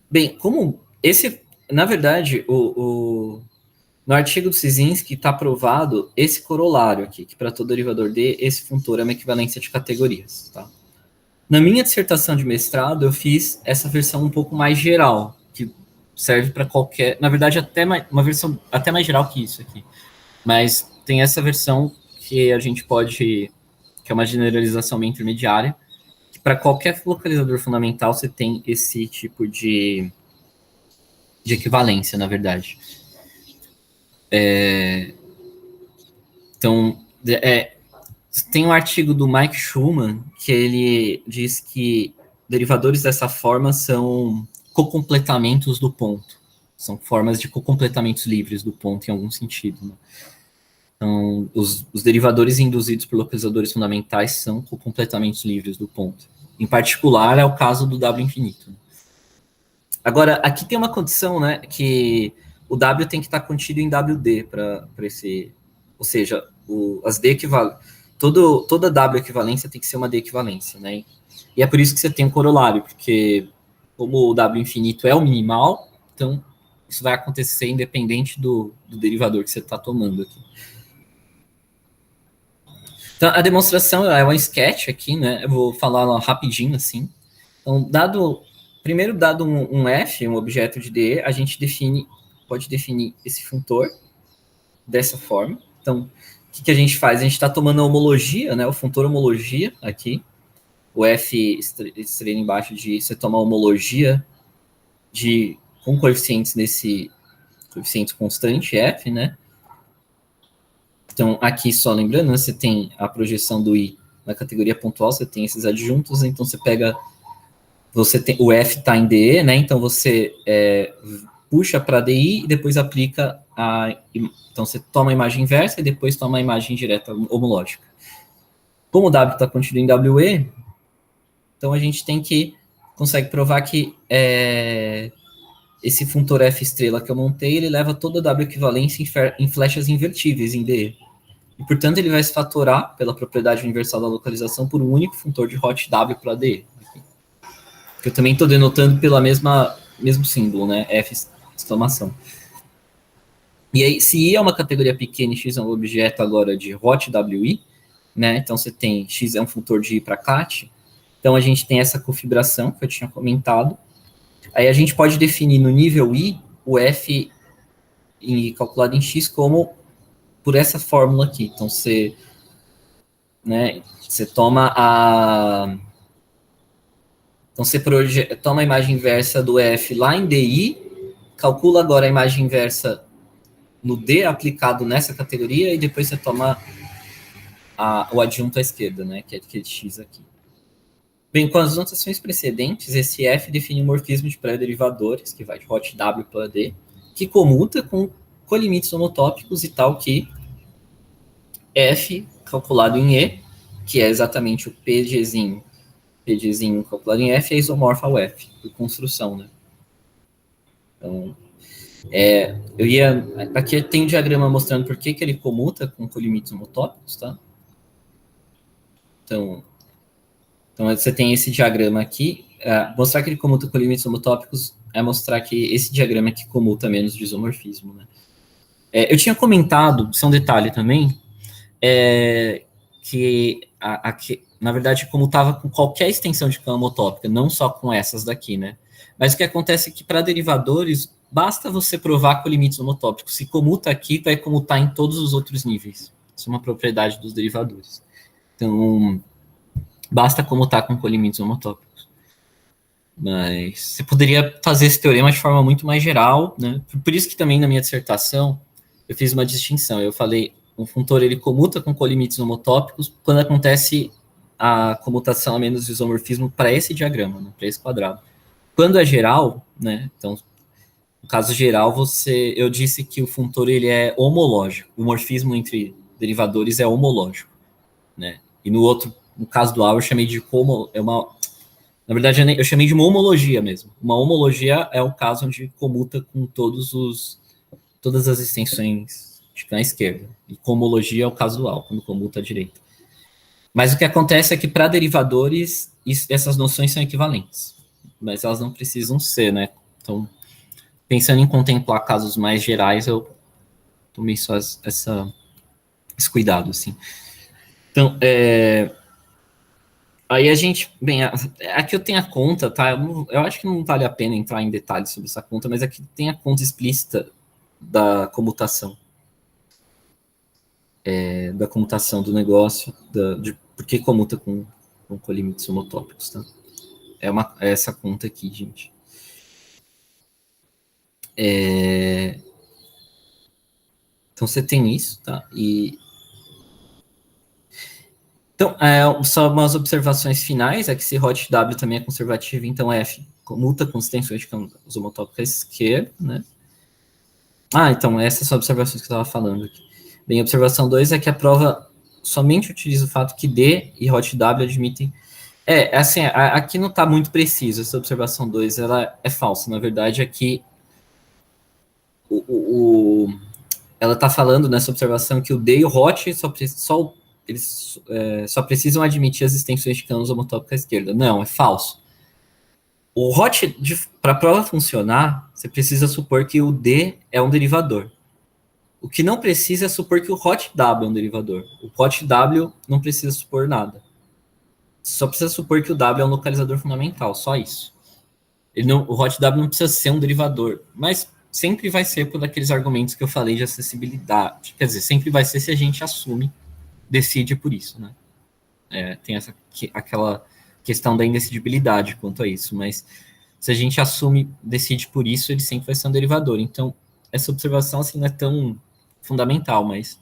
Bem, como esse... Na verdade, no artigo do Cisinski está provado esse corolário aqui, que para todo derivador D, esse funtor é uma equivalência de categorias, tá? Na minha dissertação de mestrado, eu fiz essa versão um pouco mais geral, que serve para qualquer... Na verdade, uma versão até mais geral que isso aqui. Mas tem essa versão que a gente pode... que é uma generalização meio intermediária, que para qualquer localizador fundamental você tem esse tipo de equivalência, na verdade. Então, tem um artigo do Mike Schumann que ele diz que derivadores dessa forma são cocompletamentos do ponto. São formas de cocompletamentos livres do ponto, em algum sentido. Né? Então, os derivadores induzidos por localizadores fundamentais são cocompletamentos livres do ponto. Em particular, é o caso do W infinito. Agora, aqui tem uma condição, né, que o W tem que estar contido em WD para esse... Ou seja, as D equivalências... Toda W equivalência tem que ser uma D equivalência, né? E é por isso que você tem um corolário, porque como o W infinito é o minimal, então isso vai acontecer independente do derivador que você está tomando aqui. Então, a demonstração é um sketch aqui, né? Eu vou falar rapidinho, assim. Então, primeiro dado um F, um objeto de D, a gente define pode definir esse funtor dessa forma. Então, o que a gente faz? A gente está tomando a homologia, né, o funtor homologia aqui, o F estrela embaixo de você toma a homologia com coeficientes nesse coeficiente constante F, né? Então, aqui só lembrando, né, você tem a projeção do I na categoria pontual, você tem esses adjuntos, então você pega, o F está em DE, né? Então você puxa para DI e depois aplica então você toma a imagem inversa e depois toma a imagem direta homológica. Como o W está contido em WE, então a gente consegue provar que esse funtor F estrela que eu montei, ele leva toda a W equivalência em flechas invertíveis em DE. E, portanto, ele vai se fatorar pela propriedade universal da localização por um único funtor de hot W para DE. Que eu também estou denotando pela mesmo símbolo, né? F exclamação. E aí, se I é uma categoria pequena e X é um objeto agora de hot WI, né? Então você tem X é um funtor de I para CAT. Então a gente tem essa configuração que eu tinha comentado. Aí a gente pode definir no nível I o F calculado em X como por essa fórmula aqui. Então você toma Então você toma a imagem inversa do F lá em DI, calcula agora a imagem inversa no D aplicado nessa categoria e depois você toma o adjunto à esquerda, né, que é aquele X aqui. Bem, com as notações precedentes, esse F define um morfismo de pré-derivadores, que vai de hot W para D, que comuta com colimitos homotópicos e tal que F calculado em E, que é exatamente o PGzinho calculado em F, é isomorfo ao F, por construção, né? Então, aqui tem um diagrama mostrando por que ele comuta com colimitos homotópicos, tá? Então você tem esse diagrama aqui. Mostrar que ele comuta com limites homotópicos é mostrar que esse diagrama aqui comuta menos de isomorfismo, né? Eu tinha comentado, isso é um detalhe também, que na verdade comutava com qualquer extensão de campo homotópica, não só com essas daqui, né? Mas o que acontece é que para derivadores, basta você provar com limites homotópicos. Se comuta aqui, vai comutar em todos os outros níveis. Isso é uma propriedade dos derivadores. Então, basta comutar com colimitos homotópicos. Mas você poderia fazer esse teorema de forma muito mais geral, né? Por isso que também na minha dissertação eu fiz uma distinção. Eu falei, um funtor ele comuta com colimitos homotópicos quando acontece a comutação a menos isomorfismo para esse diagrama, né? Para esse quadrado. Quando é geral, né? Então, no caso geral, eu disse que o funtor ele é homológico. O morfismo entre derivadores é homológico, né? E no caso do A, eu chamei de na verdade, eu chamei de uma homologia mesmo. Uma homologia é o caso onde comuta com todas as extensões na esquerda. E cohomologia é o caso do A, quando comuta à direita. Mas o que acontece é que para derivadores, essas noções são equivalentes. Mas elas não precisam ser, né? Então, pensando em contemplar casos mais gerais, eu tomei só esse cuidado, assim. Então, aí a gente, bem, aqui eu tenho a conta, tá? Eu acho que não vale a pena entrar em detalhes sobre essa conta, mas aqui tem a conta explícita da comutação. Da comutação do negócio, de por que comuta com colimitos homotópicos, tá? É essa conta aqui, gente. Então você tem isso, tá? Então, só umas observações finais, é que se hot W também é conservativo, então F comuta com extensões de campos homotópicos à esquerda, né? Então, essas são observações que eu estava falando aqui. Bem, a observação 2 é que a prova somente utiliza o fato que D e hot W admitem... assim, aqui não está muito preciso, essa observação 2, ela é falsa. Na verdade, aqui, ela está falando nessa observação que o D e o hot eles só precisam admitir as extensões de campos homotópicos à esquerda. Não, é falso. O hot, para a prova funcionar, você precisa supor que o D é um derivador. O que não precisa é supor que o hot W é um derivador. O hot W não precisa supor nada. Só precisa supor que o W é um localizador fundamental, só isso. O hot W não precisa ser um derivador. Mas sempre vai ser por aqueles argumentos que eu falei de acessibilidade. Quer dizer, sempre vai ser se a gente assume, decide por isso, né? Tem aquela questão da indecidibilidade quanto a isso, mas se a gente assume, decide por isso, ele sempre vai ser um derivador. Então, essa observação assim, não é tão fundamental, mas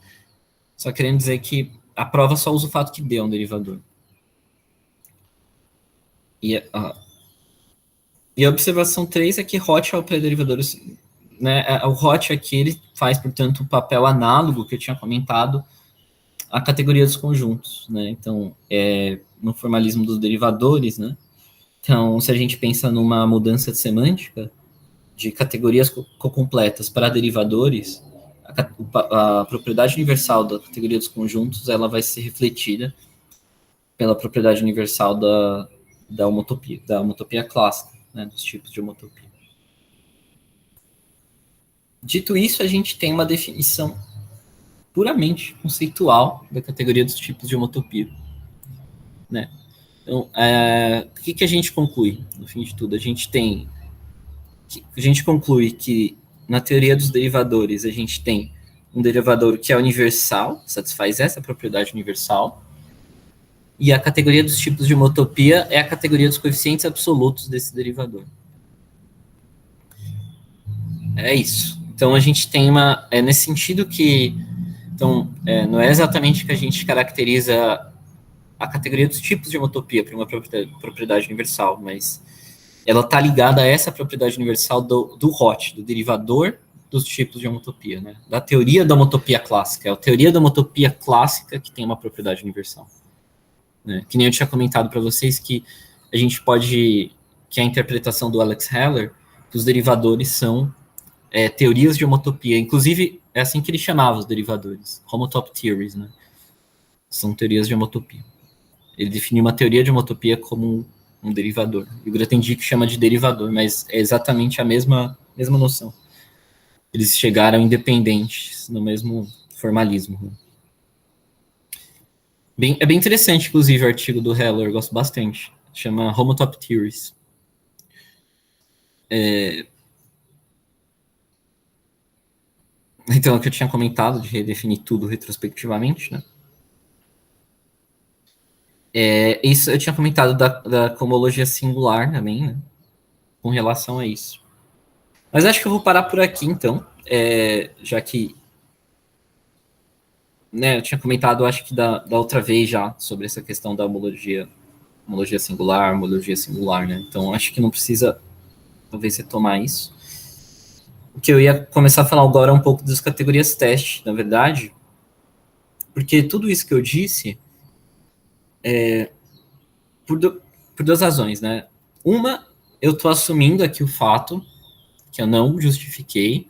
só querendo dizer que a prova só usa o fato que D é um derivador. E a observação 3 é que Hot é o pré-derivador, né? O Hot aqui, ele faz, portanto, o papel análogo que eu tinha comentado à categoria dos conjuntos, né? Então, no formalismo dos derivadores, né? Então, se a gente pensa numa mudança de semântica de categorias cocompletas para derivadores, a propriedade universal da categoria dos conjuntos, ela vai ser refletida pela propriedade universal da homotopia clássica, né, dos tipos de homotopia. Dito isso, a gente tem uma definição puramente conceitual da categoria dos tipos de homotopia, né? Então, o que a gente conclui, no fim de tudo? A gente conclui que, na teoria dos derivadores, a gente tem um derivador que é universal, satisfaz essa propriedade universal, e a categoria dos tipos de homotopia é a categoria dos coeficientes absolutos desse derivador. É isso. Então, a gente tem nesse sentido que... Então, não é exatamente que a gente caracteriza a categoria dos tipos de homotopia para uma propriedade universal, mas ela está ligada a essa propriedade universal do Hot, do derivador dos tipos de homotopia, né? Da teoria da homotopia clássica. É a teoria da homotopia clássica que tem uma propriedade universal. Né? Que nem eu tinha comentado para vocês que a gente pode... Que a interpretação do Alex Heller, que os derivadores são teorias de homotopia. Inclusive, é assim que ele chamava os derivadores. Homotop theories, né? São teorias de homotopia. Ele definiu uma teoria de homotopia como um derivador. E o Grothendieck chama de derivador, mas é exatamente a mesma noção. Eles chegaram independentes no mesmo formalismo. Né? É bem interessante, inclusive, o artigo do Heller, eu gosto bastante. Chama Homotop Theories. Então, é o que eu tinha comentado, de redefinir tudo retrospectivamente, né? Isso eu tinha comentado da cohomologia singular também, né? Com relação a isso. Mas acho que eu vou parar por aqui, então, já que eu tinha comentado, acho que da outra vez já, sobre essa questão da homologia singular, né? Então, acho que não precisa, talvez, retomar isso. O que eu ia começar a falar agora é um pouco das categorias teste, na verdade, porque tudo isso que eu disse por duas razões, né? Uma, eu estou assumindo aqui o fato, que eu não justifiquei,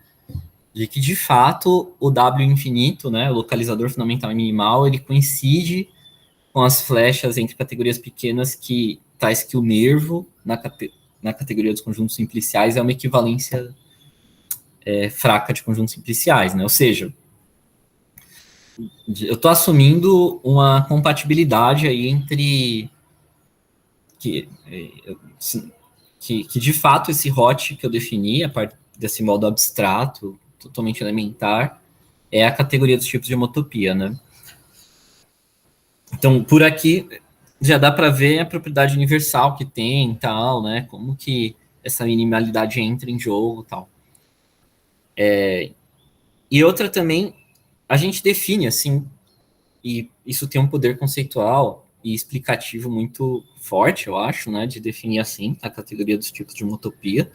de que, de fato, o W infinito, né, o localizador fundamental e minimal, ele coincide com as flechas entre categorias pequenas tais que o nervo, na categoria dos conjuntos simpliciais, é uma equivalência fraca de conjuntos simpliciais, né? Ou seja, eu estou assumindo uma compatibilidade aí entre que de fato esse Hot que eu defini, a partir desse modo abstrato, totalmente elementar, é a categoria dos tipos de homotopia, né? Então, por aqui, já dá para ver a propriedade universal que tem e tal, né? Como que essa minimalidade entra em jogo e tal. E outra também, a gente define, assim, e isso tem um poder conceitual e explicativo muito forte, eu acho, né? De definir, assim, a categoria dos tipos de homotopia.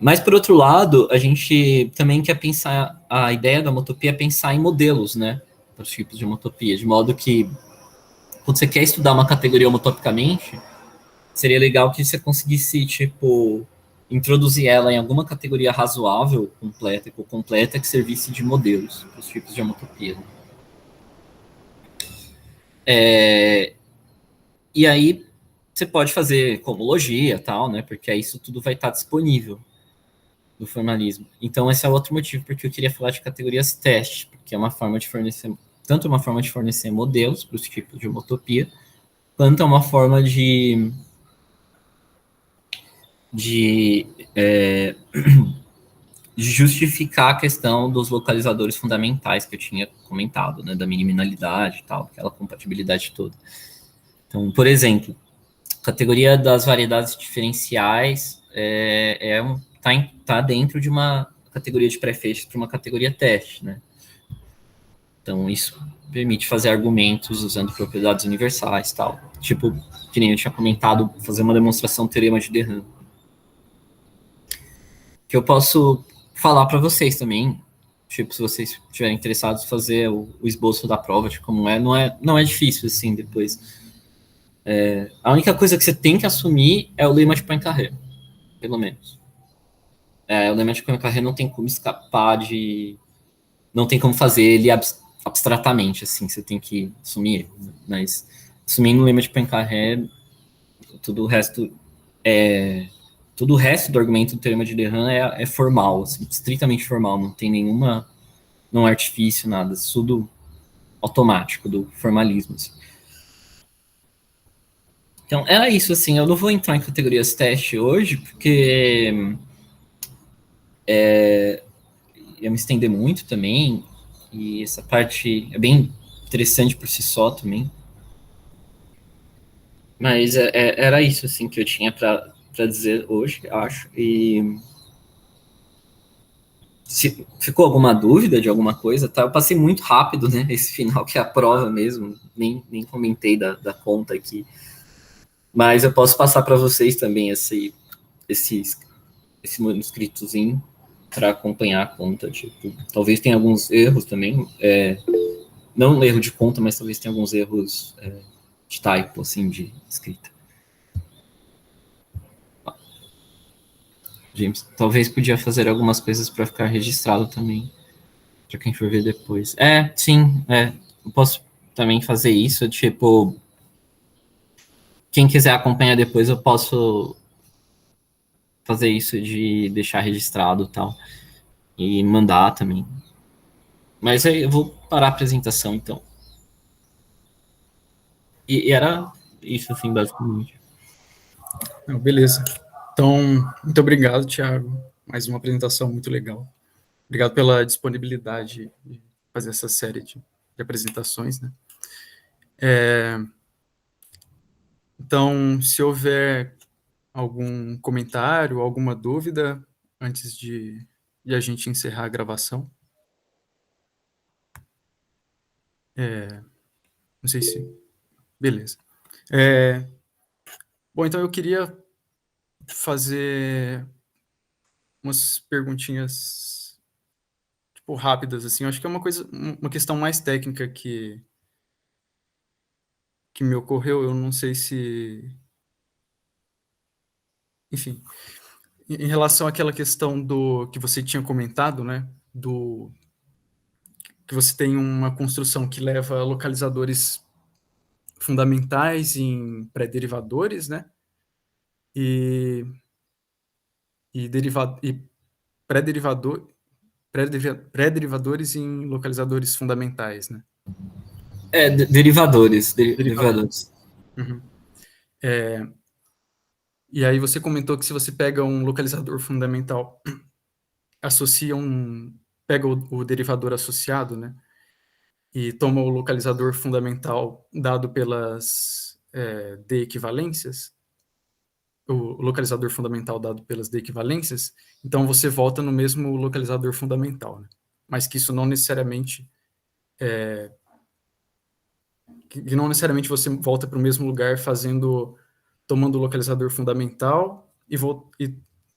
Mas, por outro lado, a gente também quer pensar, a ideia da homotopia é pensar em modelos, né? Para os tipos de homotopia, de modo que, quando você quer estudar uma categoria homotopicamente, seria legal que você conseguisse, tipo, introduzir ela em alguma categoria razoável, completa e completa, que servisse de modelos para os tipos de homotopia. E aí, você pode fazer cohomologia e tal, né? Porque aí isso tudo vai estar disponível do formalismo. Então, esse é outro motivo porque eu queria falar de categorias teste, porque é uma forma de fornecer, tanto uma forma de fornecer modelos para os tipos de homotopia, quanto é uma forma de de, é, de justificar a questão dos localizadores fundamentais que eu tinha comentado, né, da minimalidade e tal, aquela compatibilidade toda. Então, por exemplo, categoria das variedades diferenciais tá dentro de uma categoria de pré-fechos para uma categoria teste, né? Então, isso permite fazer argumentos usando propriedades universais, tal. Tipo, que nem eu tinha comentado, fazer uma demonstração teorema de Derram. Que eu posso falar para vocês também, tipo, se vocês estiverem interessados, fazer o esboço da prova de como é, não é difícil, assim, depois. A única coisa que você tem que assumir é o lema de Poincaré, pelo menos. O lema de Poincaré não tem como escapar de... Não tem como fazer ele abstratamente, assim, você tem que assumir ele. Mas, assumindo o lema de Poincaré, tudo o resto todo o resto do argumento do teorema de Derram é formal, assim, estritamente formal, não tem não artifício, nada, tudo automático do formalismo. Assim. Então, era isso, assim, eu não vou entrar em categorias teste hoje, porque ia me estender muito também, e essa parte é bem interessante por si só também. Mas era isso, assim, que eu tinha para dizer hoje, acho, e se ficou alguma dúvida de alguma coisa, tá? Eu passei muito rápido, né? Esse final, que é a prova mesmo. Nem comentei da conta aqui. Mas eu posso passar para vocês também esse, esse manuscritozinho para acompanhar a conta. Tipo, talvez tenha alguns erros também. Não um erro de conta, mas talvez tenha alguns erros de typo, assim, de escrita. James, talvez podia fazer algumas coisas para ficar registrado também. Pra quem for ver depois. Sim, eu posso também fazer isso, tipo, quem quiser acompanhar depois, eu posso fazer isso de deixar registrado e tal, e mandar também. Mas aí eu vou parar a apresentação, então. E era isso, assim, basicamente. Não, beleza. Então, muito obrigado, Thiago. Mais uma apresentação muito legal. Obrigado pela disponibilidade de fazer essa série de apresentações, né? Então, se houver algum comentário, alguma dúvida, antes de a gente encerrar a gravação. Não sei se... Beleza. Bom, então eu queria fazer umas perguntinhas tipo, rápidas, assim. Eu acho que é uma questão mais técnica que me ocorreu. Eu não sei se... Enfim, em relação àquela questão do que você tinha comentado, né? Que você tem uma construção que leva localizadores fundamentais em pré-derivadores, né? E, e pré-derivador, pré-derivadores em localizadores fundamentais, né? Derivadores. Derivadores. Derivadores. Uhum. E aí você comentou que se você pega um localizador fundamental, pega o derivador associado, né? E toma o localizador fundamental dado pelas D equivalências, o localizador fundamental dado pelas D equivalências, então você volta no mesmo localizador fundamental, né? Mas que isso não necessariamente que não necessariamente você volta para o mesmo lugar tomando o localizador fundamental e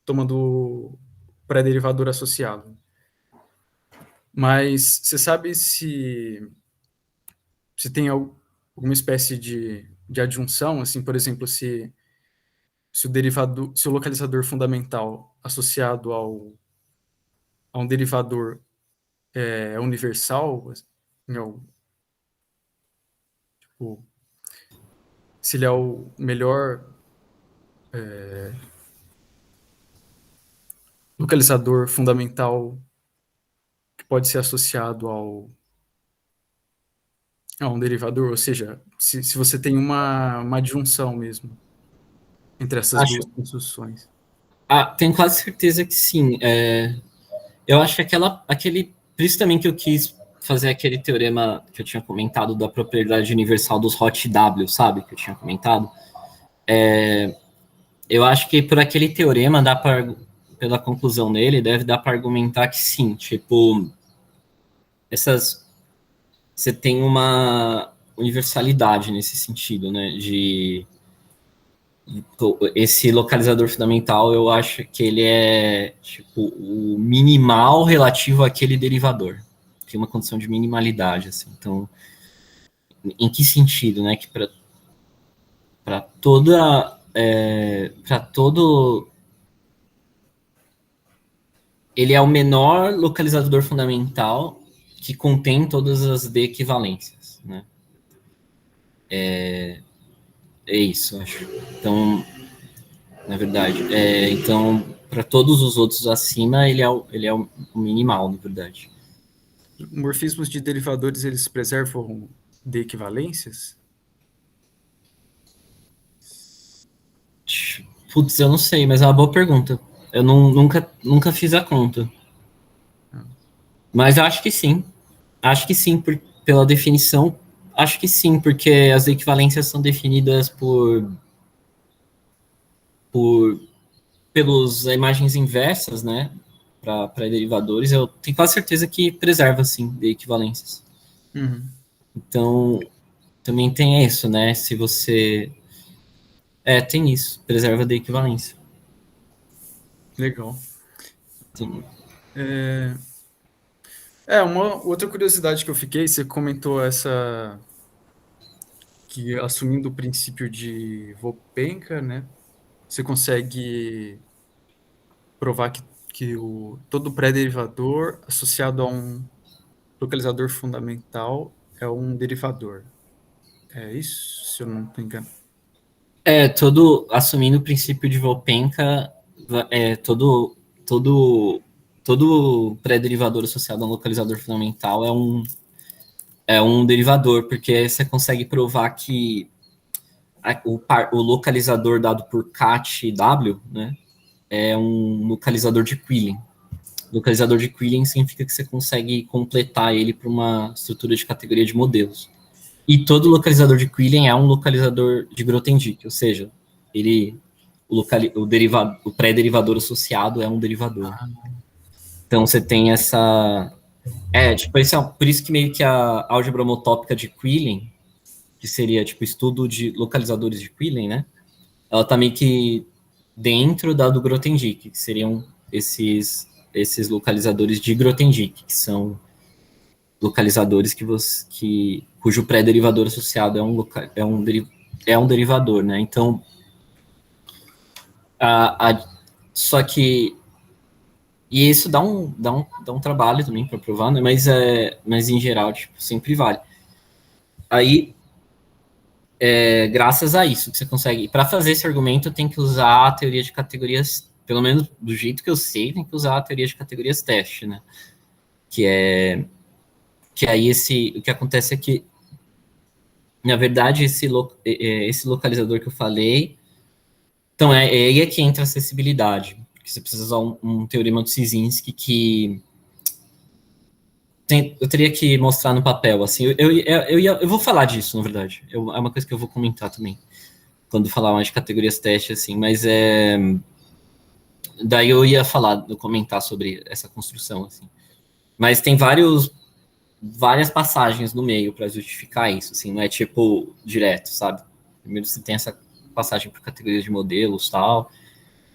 tomando o pré-derivador associado. Mas você sabe se tem alguma espécie de adjunção, assim, por exemplo, se o localizador fundamental associado a um derivador é universal, assim, tipo, se ele é o melhor localizador fundamental que pode ser associado a um derivador, ou seja, se você tem uma adjunção mesmo entre essas duas Acho, construções. Tenho quase certeza que sim. Eu acho que por isso também que eu quis fazer aquele teorema que eu tinha comentado da propriedade universal dos hot W, sabe? Que eu tinha comentado. Eu acho que por aquele teorema, pela conclusão dele, deve dar para argumentar que sim. Tipo, você tem uma universalidade nesse sentido, né? Esse localizador fundamental, eu acho que ele é tipo o minimal relativo àquele derivador. Tem uma condição de minimalidade, assim. Então, em que sentido, né? Que para todo ele é o menor localizador fundamental que contém todas as D equivalências, né? É isso, acho. Então, na verdade, então para todos os outros acima, ele é o minimal, na verdade. Morfismos de derivadores, eles preservam de equivalências? Putz, eu não sei, mas é uma boa pergunta. Eu nunca fiz a conta. Mas eu acho que sim. Acho que sim, pela definição. Acho que sim, porque as equivalências são definidas por pelas imagens inversas, né? Para derivadores. Eu tenho quase certeza que preserva, sim, de equivalências. Uhum. Então, também tem isso, né? Se você. Tem isso, preserva de equivalência. Legal. Sim. Uma outra curiosidade que eu fiquei, você comentou que assumindo o princípio de Vopenka, né, você consegue provar que todo pré-derivador associado a um localizador fundamental é um derivador. É isso, se eu não me engano. Assumindo o princípio de Volpenka, todo pré-derivador associado a um localizador fundamental é um derivador, porque você consegue provar que o localizador dado por Cat W, né, é um localizador de Quilling. Localizador de Quilling significa que você consegue completar ele para uma estrutura de categoria de modelos. E todo localizador de Quilling é um localizador de Grothendieck, ou seja, o pré-derivador associado é um derivador. Então você tem essa. Tipo, por isso que meio que a álgebra homotópica de Quilling, que seria tipo estudo de localizadores de Quilling, né? Ela tá meio que dentro da do Grothendieck, que seriam esses localizadores de Grothendieck, que são localizadores cujo pré-derivador associado é um derivador, né? Então, só que e isso dá um trabalho também para provar, né? Mas em geral, tipo, sempre vale. Aí, graças a isso que você consegue. Para fazer esse argumento, tem que usar a teoria de categorias, pelo menos do jeito que eu sei, tem que usar a teoria de categorias teste, né? Que aí o que acontece é que, na verdade, esse localizador que eu falei, então aí é que entra a acessibilidade, que você precisa usar um teorema do Szyszynski que eu teria que mostrar no papel, assim, eu vou falar disso, na verdade, é uma coisa que eu vou comentar também, quando falar mais de categorias teste, assim, mas daí eu ia comentar sobre essa construção, assim, mas tem várias passagens no meio para justificar isso, assim, não é tipo direto, sabe? Primeiro você tem essa passagem por categorias de modelos, tal,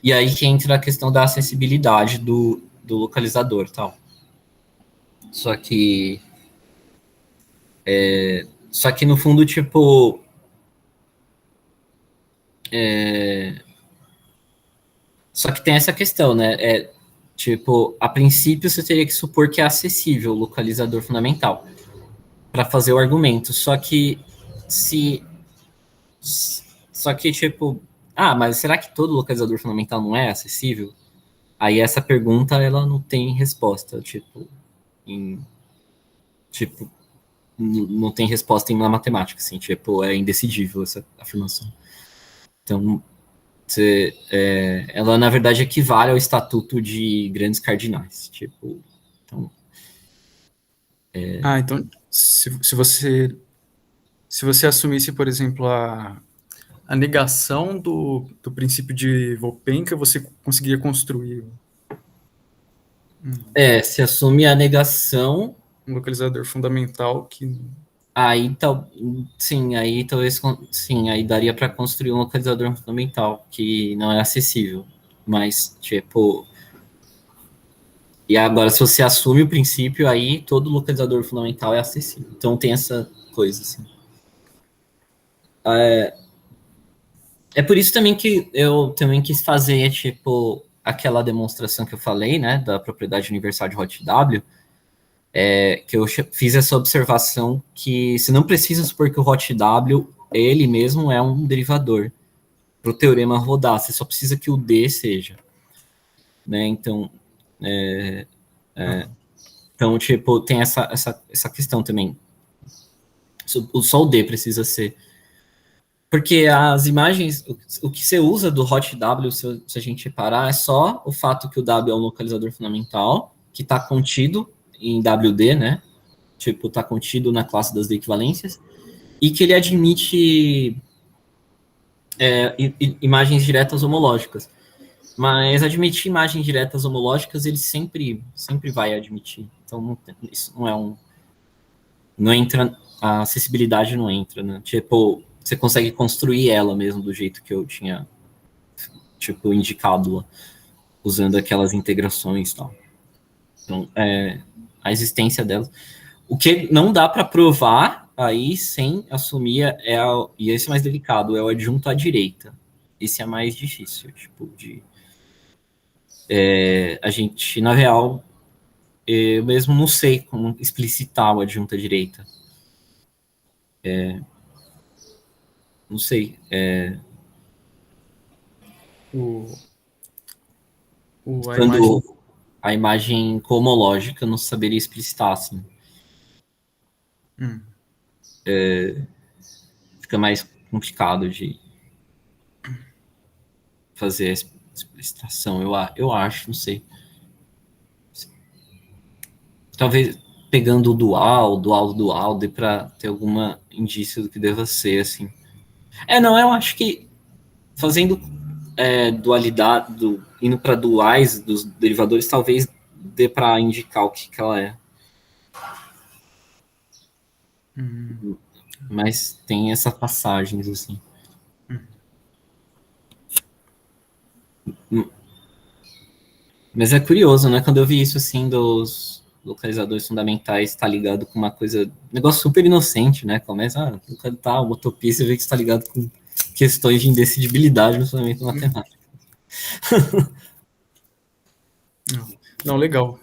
e aí que entra a questão da acessibilidade do localizador, tal. Só que no fundo, tipo, só que tem essa questão, né? Tipo, a princípio você teria que supor que é acessível o localizador fundamental para fazer o argumento. Se só que tipo, mas será que todo localizador fundamental não é acessível? Aí essa pergunta ela não tem resposta, tipo não tem resposta na matemática, assim, tipo, é indecidível essa afirmação. Então, ela, na verdade, equivale ao estatuto de grandes cardinais. Tipo, então, Então, se você assumisse, por exemplo, a negação do princípio de Volpenka, você conseguiria construir se assume a negação, um localizador fundamental que... aí sim, aí talvez sim, aí daria para construir um localizador fundamental que não é acessível. Mas, tipo, e agora, se você assume o princípio, aí todo localizador fundamental é acessível. Então tem essa coisa, assim. É por isso também que eu também quis fazer, tipo, aquela demonstração que eu falei, né, da propriedade universal de Hot W, que eu fiz essa observação que você não precisa supor que o Hot W, ele mesmo é um derivador para o teorema rodar, você só precisa que o D seja, né, então, então tipo, tem essa questão também, só o D precisa ser. Porque as imagens, o que você usa do hot W, se a gente reparar, é só o fato que o W é um localizador fundamental, que está contido em WD, né? Tipo, está contido na classe das equivalências, e que ele admite imagens diretas homológicas. Mas admitir imagens diretas homológicas, ele sempre vai admitir. Então, isso não é um... Não entra... A acessibilidade não entra, né? Tipo, você consegue construir ela mesmo do jeito que eu tinha, tipo, indicado usando aquelas integrações e tal. Então, a existência delas. O que não dá para provar aí sem assumir e esse é mais delicado, é o adjunto à direita. Esse é mais difícil, tipo, a gente, na real, eu mesmo não sei como explicitar o adjunto à direita. Não sei. A imagem... Quando a imagem cohomológica não saberia explicitar, assim. Fica mais complicado de fazer essa explicitação, eu acho, não sei. Talvez pegando o dual, dê para ter algum indício do que deva ser, assim. Não, eu acho que fazendo dualidade, indo para duais dos derivadores, talvez dê para indicar o que ela é. Mas tem essas passagens, assim. Mas é curioso, né? Quando eu vi isso, assim, dos localizadores fundamentais, tá ligado com uma coisa... Negócio super inocente, né? Começa, uma utopia, você vê que está ligado com questões de indecidibilidade no fundamento matemático. Não, legal.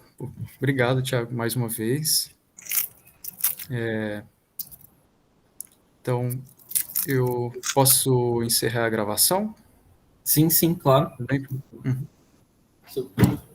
Obrigado, Thiago, mais uma vez. Então, eu posso encerrar a gravação? Sim, claro. Tudo bem? Super.